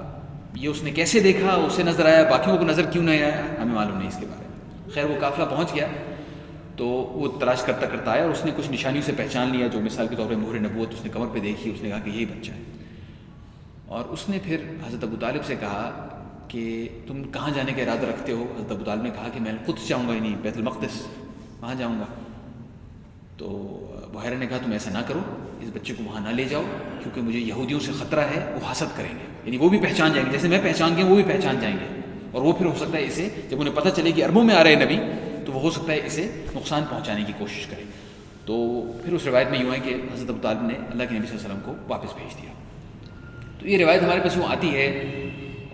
یہ اس نے کیسے دیکھا، اسے نظر آیا، باقیوں کو نظر کیوں نہیں آیا ہمیں معلوم نہیں اس کے بارے میں. خیر وہ قافلہ پہنچ گیا تو وہ تلاش کرتا کرتا آیا اور اس نے کچھ نشانیوں سے پہچان لیا، جو مثال کے طور پہ مہر نبوت اس نے کمر پہ دیکھی. اس نے کہا کہ یہی بچہ ہے. اور اس نے پھر حضرت ابو طالب سے کہا کہ تم کہاں جانے کا ارادہ رکھتے ہو؟ حضرت ابو طالب نے کہا کہ میں القدس جاؤں گا، یعنی بیت المقدس، وہاں جاؤں گا. تو بحیرہ نے کہا تم ایسا نہ کرو، اس بچے کو وہاں نہ لے جاؤ، کیونکہ مجھے یہودیوں سے خطرہ ہے، وہ حسد کریں گے، یعنی وہ بھی پہچان جائیں گے، جیسے میں پہچان گیا وہ بھی پہچان جائیں گے، اور وہ پھر ہو سکتا ہے اسے جب انہیں پتہ چلے کہ عربوں میں آ رہے نبی تو وہ ہو سکتا ہے اسے نقصان پہنچانے کی کوشش کرے. تو پھر اس روایت میں یوں ہے کہ حضرت ابو طالب نے اللہ کے نبی صلی اللہ علیہ وسلم کو واپس بھیج دیا. تو یہ روایت ہمارے پاس یوں آتی ہے،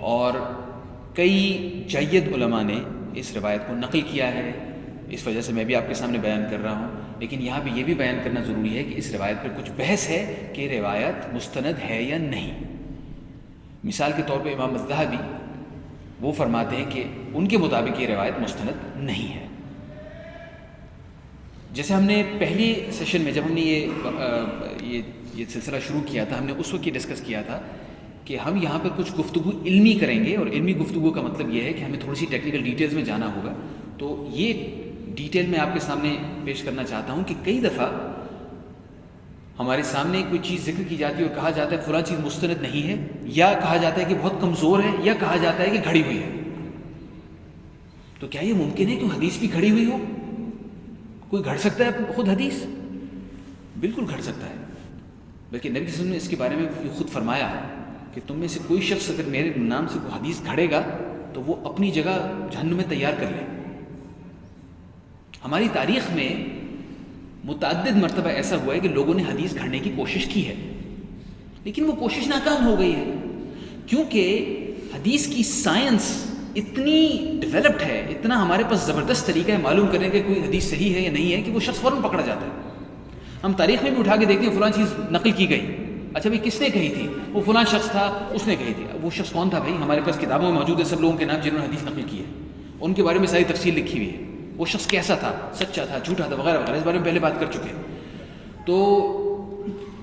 اور کئی جید علماء نے اس روایت کو نقل کیا ہے، اس وجہ سے میں بھی آپ کے سامنے بیان کر رہا ہوں. لیکن یہاں پہ یہ بھی بیان کرنا ضروری ہے کہ اس روایت پر کچھ بحث ہے کہ روایت مستند ہے یا نہیں. مثال کے طور پہ امام الذہبی وہ فرماتے ہیں کہ ان کے مطابق یہ روایت مستند نہیں ہے. جیسے ہم نے پہلی سیشن میں جب ہم نے یہ سلسلہ شروع کیا تھا، ہم نے اس وقت یہ ڈسکس کیا تھا کہ ہم یہاں پر کچھ گفتگو علمی کریں گے، اور علمی گفتگو کا مطلب یہ ہے کہ ہمیں تھوڑی سی ٹیکنیکل ڈیٹیلز میں جانا ہوگا. تو یہ ڈیٹیل میں آپ کے سامنے پیش کرنا چاہتا ہوں کہ کئی دفعہ ہمارے سامنے کوئی چیز ذکر کی جاتی ہے اور کہا جاتا ہے فلاں چیز مستند نہیں ہے، یا کہا جاتا ہے کہ بہت کمزور ہے، یا کہا جاتا ہے کہ گھڑی ہوئی ہے. تو کیا یہ ممکن ہے کہ حدیث بھی گھڑی ہوئی ہو؟ کوئی گھڑ سکتا ہے خود حدیث؟ بالکل گھڑ سکتا ہے. بلکہ نبی صلی اللہ علیہ وسلم نے اس کے بارے میں خود فرمایا کہ تم میں سے کوئی شخص اگر میرے نام سے کوئی حدیث گھڑے گا تو وہ اپنی جگہ جہنم میں تیار کر لے. ہماری تاریخ میں متعدد مرتبہ ایسا ہوا ہے کہ لوگوں نے حدیث گھڑنے کی کوشش کی ہے، لیکن وہ کوشش ناکام ہو گئی ہے، کیونکہ حدیث کی سائنس اتنی ڈیولپڈ ہے، اتنا ہمارے پاس زبردست طریقہ ہے معلوم کرنے کا کوئی حدیث صحیح ہے یا نہیں ہے کہ وہ شخص فوراً پکڑا جاتا ہے. ہم تاریخ میں بھی اٹھا کے دیکھتے ہیں فلاں چیز نقل کی گئی، اچھا بھائی کس نے کہی تھی؟ وہ فلاں شخص تھا، اس نے کہی تھی. وہ شخص کون تھا بھائی؟ ہمارے پاس کتابوں میں موجود ہے سب لوگوں کے نام جنہوں نے حدیث نقل کی ہے، ان کے بارے میں ساری تفصیل لکھی ہوئی ہے. وہ شخص کیسا تھا، سچا تھا، جھوٹا تھا، وغیرہ وغیرہ، اس بارے میں پہلے بات کر چکے. تو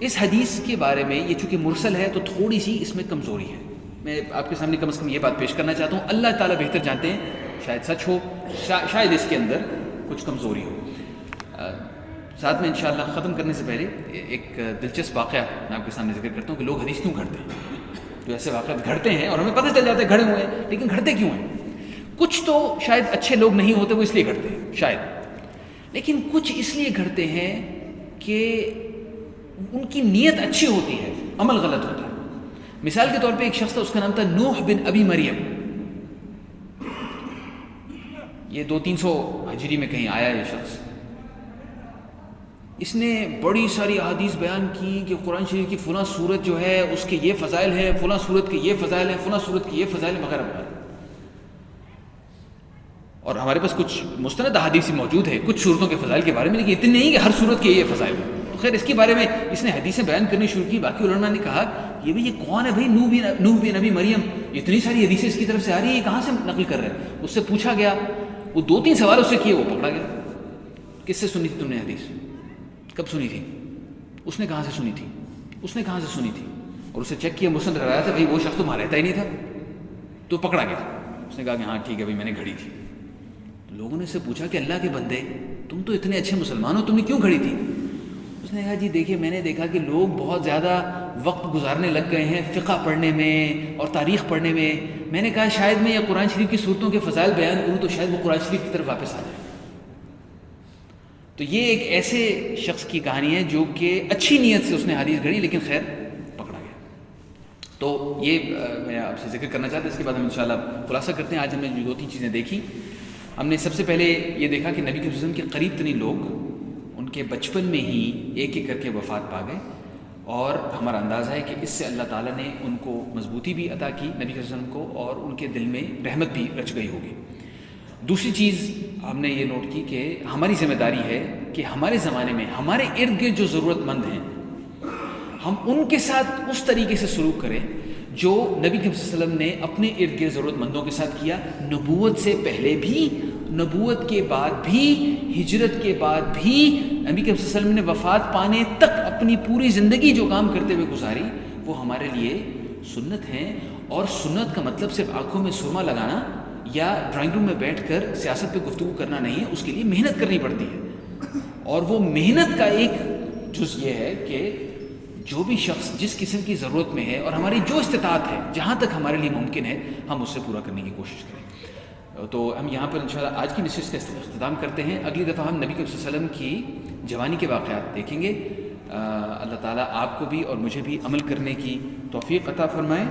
اس حدیث کے بارے میں یہ چونکہ مرسل ہے تو تھوڑی سی اس میں کمزوری ہے. میں آپ کے سامنے کم از کم یہ بات پیش کرنا چاہتا ہوں. اللہ تعالیٰ بہتر جانتے ہیں، شاید سچ ہو، شاید اس کے اندر کچھ کمزوری ہو. ساتھ میں انشاءاللہ ختم کرنے سے پہلے ایک دلچسپ واقعہ میں آپ کے سامنے ذکر کرتا ہوں کہ لوگ حدیث کیوں گھڑتے ہیں. جو ایسے واقعات گھڑتے ہیں اور ہمیں پتہ چل جاتا ہے گھڑے ہوئے ہیں، لیکن گھڑتے کیوں ہیں؟ کچھ تو شاید اچھے لوگ نہیں ہوتے، وہ اس لیے گھڑتے ہیں شاید، لیکن کچھ اس لیے گھڑتے ہیں کہ ان کی نیت اچھی ہوتی ہے، عمل غلط ہوتا ہے. مثال کے طور پہ ایک شخص تھا، اس کا نام تھا نوح بن ابی مریم. یہ 200-300 ہجری میں کہیں آیا یہ شخص. اس نے بڑی ساری احادیث بیان کی کہ قرآن شریف کی فلاں سورت جو ہے اس کے یہ فضائل ہیں، فلاں سورت کے یہ فضائل ہیں، فلاں سورت کے یہ فضائل ہیں، وغیرہ وغیرہ. اور ہمارے پاس کچھ مستند احادیث موجود ہے کچھ صورتوں کے فضائل کے بارے میں، لیکن اتنے نہیں کہ ہر صورت کے یہ فضائل ہیں. خیر اس کے بارے میں اس نے حدیثیں بیان کرنی شروع کی. باقی علماء نے کہا یہ بھی یہ کون ہے بھائی؟ نوح بن ابی مریم، اتنی ساری حدیثیں اس کی طرف سے آ رہی ہیں، یہ کہاں سے نقل کر رہے ہیں؟ اس سے پوچھا گیا، وہ 2-3 سوال اس سے کیے، وہ پکڑا گیا. کس سے سنی تھی تم نے حدیث؟ کب سنی تھی؟ اس نے کہاں سے سنی تھی؟ اس نے کہاں سے سنی تھی؟ اور اسے چیک کیا، مسند کرایا تھا، بھائی وہ شخص تو وہاں رہتا ہی نہیں تھا. تو پکڑا گیا. اس نے کہا کہ ہاں ٹھیک ہے بھائی میں نے گھڑی تھی. لوگوں نے اس سے پوچھا کہ اللہ کے بندے تم تو اتنے اچھے مسلمان ہو، تم نے کیوں گھڑی تھی؟ اس نے کہا جی دیکھیے میں نے دیکھا کہ لوگ بہت زیادہ وقت گزارنے لگ گئے ہیں فقہ پڑھنے میں اور تاریخ پڑھنے میں. میں نے کہا شاید میں یہ قرآن شریف کی صورتوں کے فضائل بیان کروں تو شاید وہ قرآن شریف کی طرف واپس آ جائے. تو یہ ایک ایسے شخص کی کہانی ہے جو کہ اچھی نیت سے اس نے حدیث گھڑی، لیکن خیر پکڑا گیا. تو یہ میں آپ سے ذکر کرنا چاہتا ہوں. اس کے بعد ہم انشاءاللہ خلاصہ کرتے ہیں. آج ہم نے جو 2-3 چیزیں دیکھی. ہم نے سب سے پہلے یہ دیکھا کہ نبی کے وسلم کے قریب ترین لوگ ان کے بچپن میں ہی ایک ایک کر کے وفات پا گئے، اور ہمارا اندازہ ہے کہ اس سے اللہ تعالیٰ نے ان کو مضبوطی بھی عطا کی نبی کے وسلم کو، اور ان کے دل میں رحمت بھی رچ گئی ہوگی. دوسری چیز ہم نے یہ نوٹ کی کہ ہماری ذمہ داری ہے کہ ہمارے زمانے میں ہمارے ارد گرد جو ضرورت مند ہیں ہم ان کے ساتھ اس طریقے سے سلوک کریں جو نبی کے وسلم نے اپنے ارد گرد ضرورت مندوں کے ساتھ کیا، نبوت سے پہلے بھی، نبوت کے بعد بھی، ہجرت کے بعد بھی. نبی کے وسلم نے وفات پانے تک اپنی پوری زندگی جو کام کرتے ہوئے گزاری وہ ہمارے لیے سنت ہیں. اور سنت کا مطلب صرف آنکھوں میں سرما لگانا یا ڈرائنگ روم میں بیٹھ کر سیاست پہ گفتگو کرنا نہیں ہے، اس کے لیے محنت کرنی پڑتی ہے. اور وہ محنت کا ایک جز یہ ہے کہ جو بھی شخص جس قسم کی ضرورت میں ہے اور ہماری جو استطاعت ہے، جہاں تک ہمارے لیے ممکن ہے، ہم اس سے پورا کرنے کی کوشش کریں. تو ہم یہاں پر انشاءاللہ آج کی نشست کا اختتام کرتے ہیں. اگلی دفعہ ہم نبی صلی اللہ علیہ وسلم کی جوانی کے واقعات دیکھیں گے. اللہ تعالیٰ آپ کو بھی اور مجھے بھی عمل کرنے کی توفیق عطا فرمائے.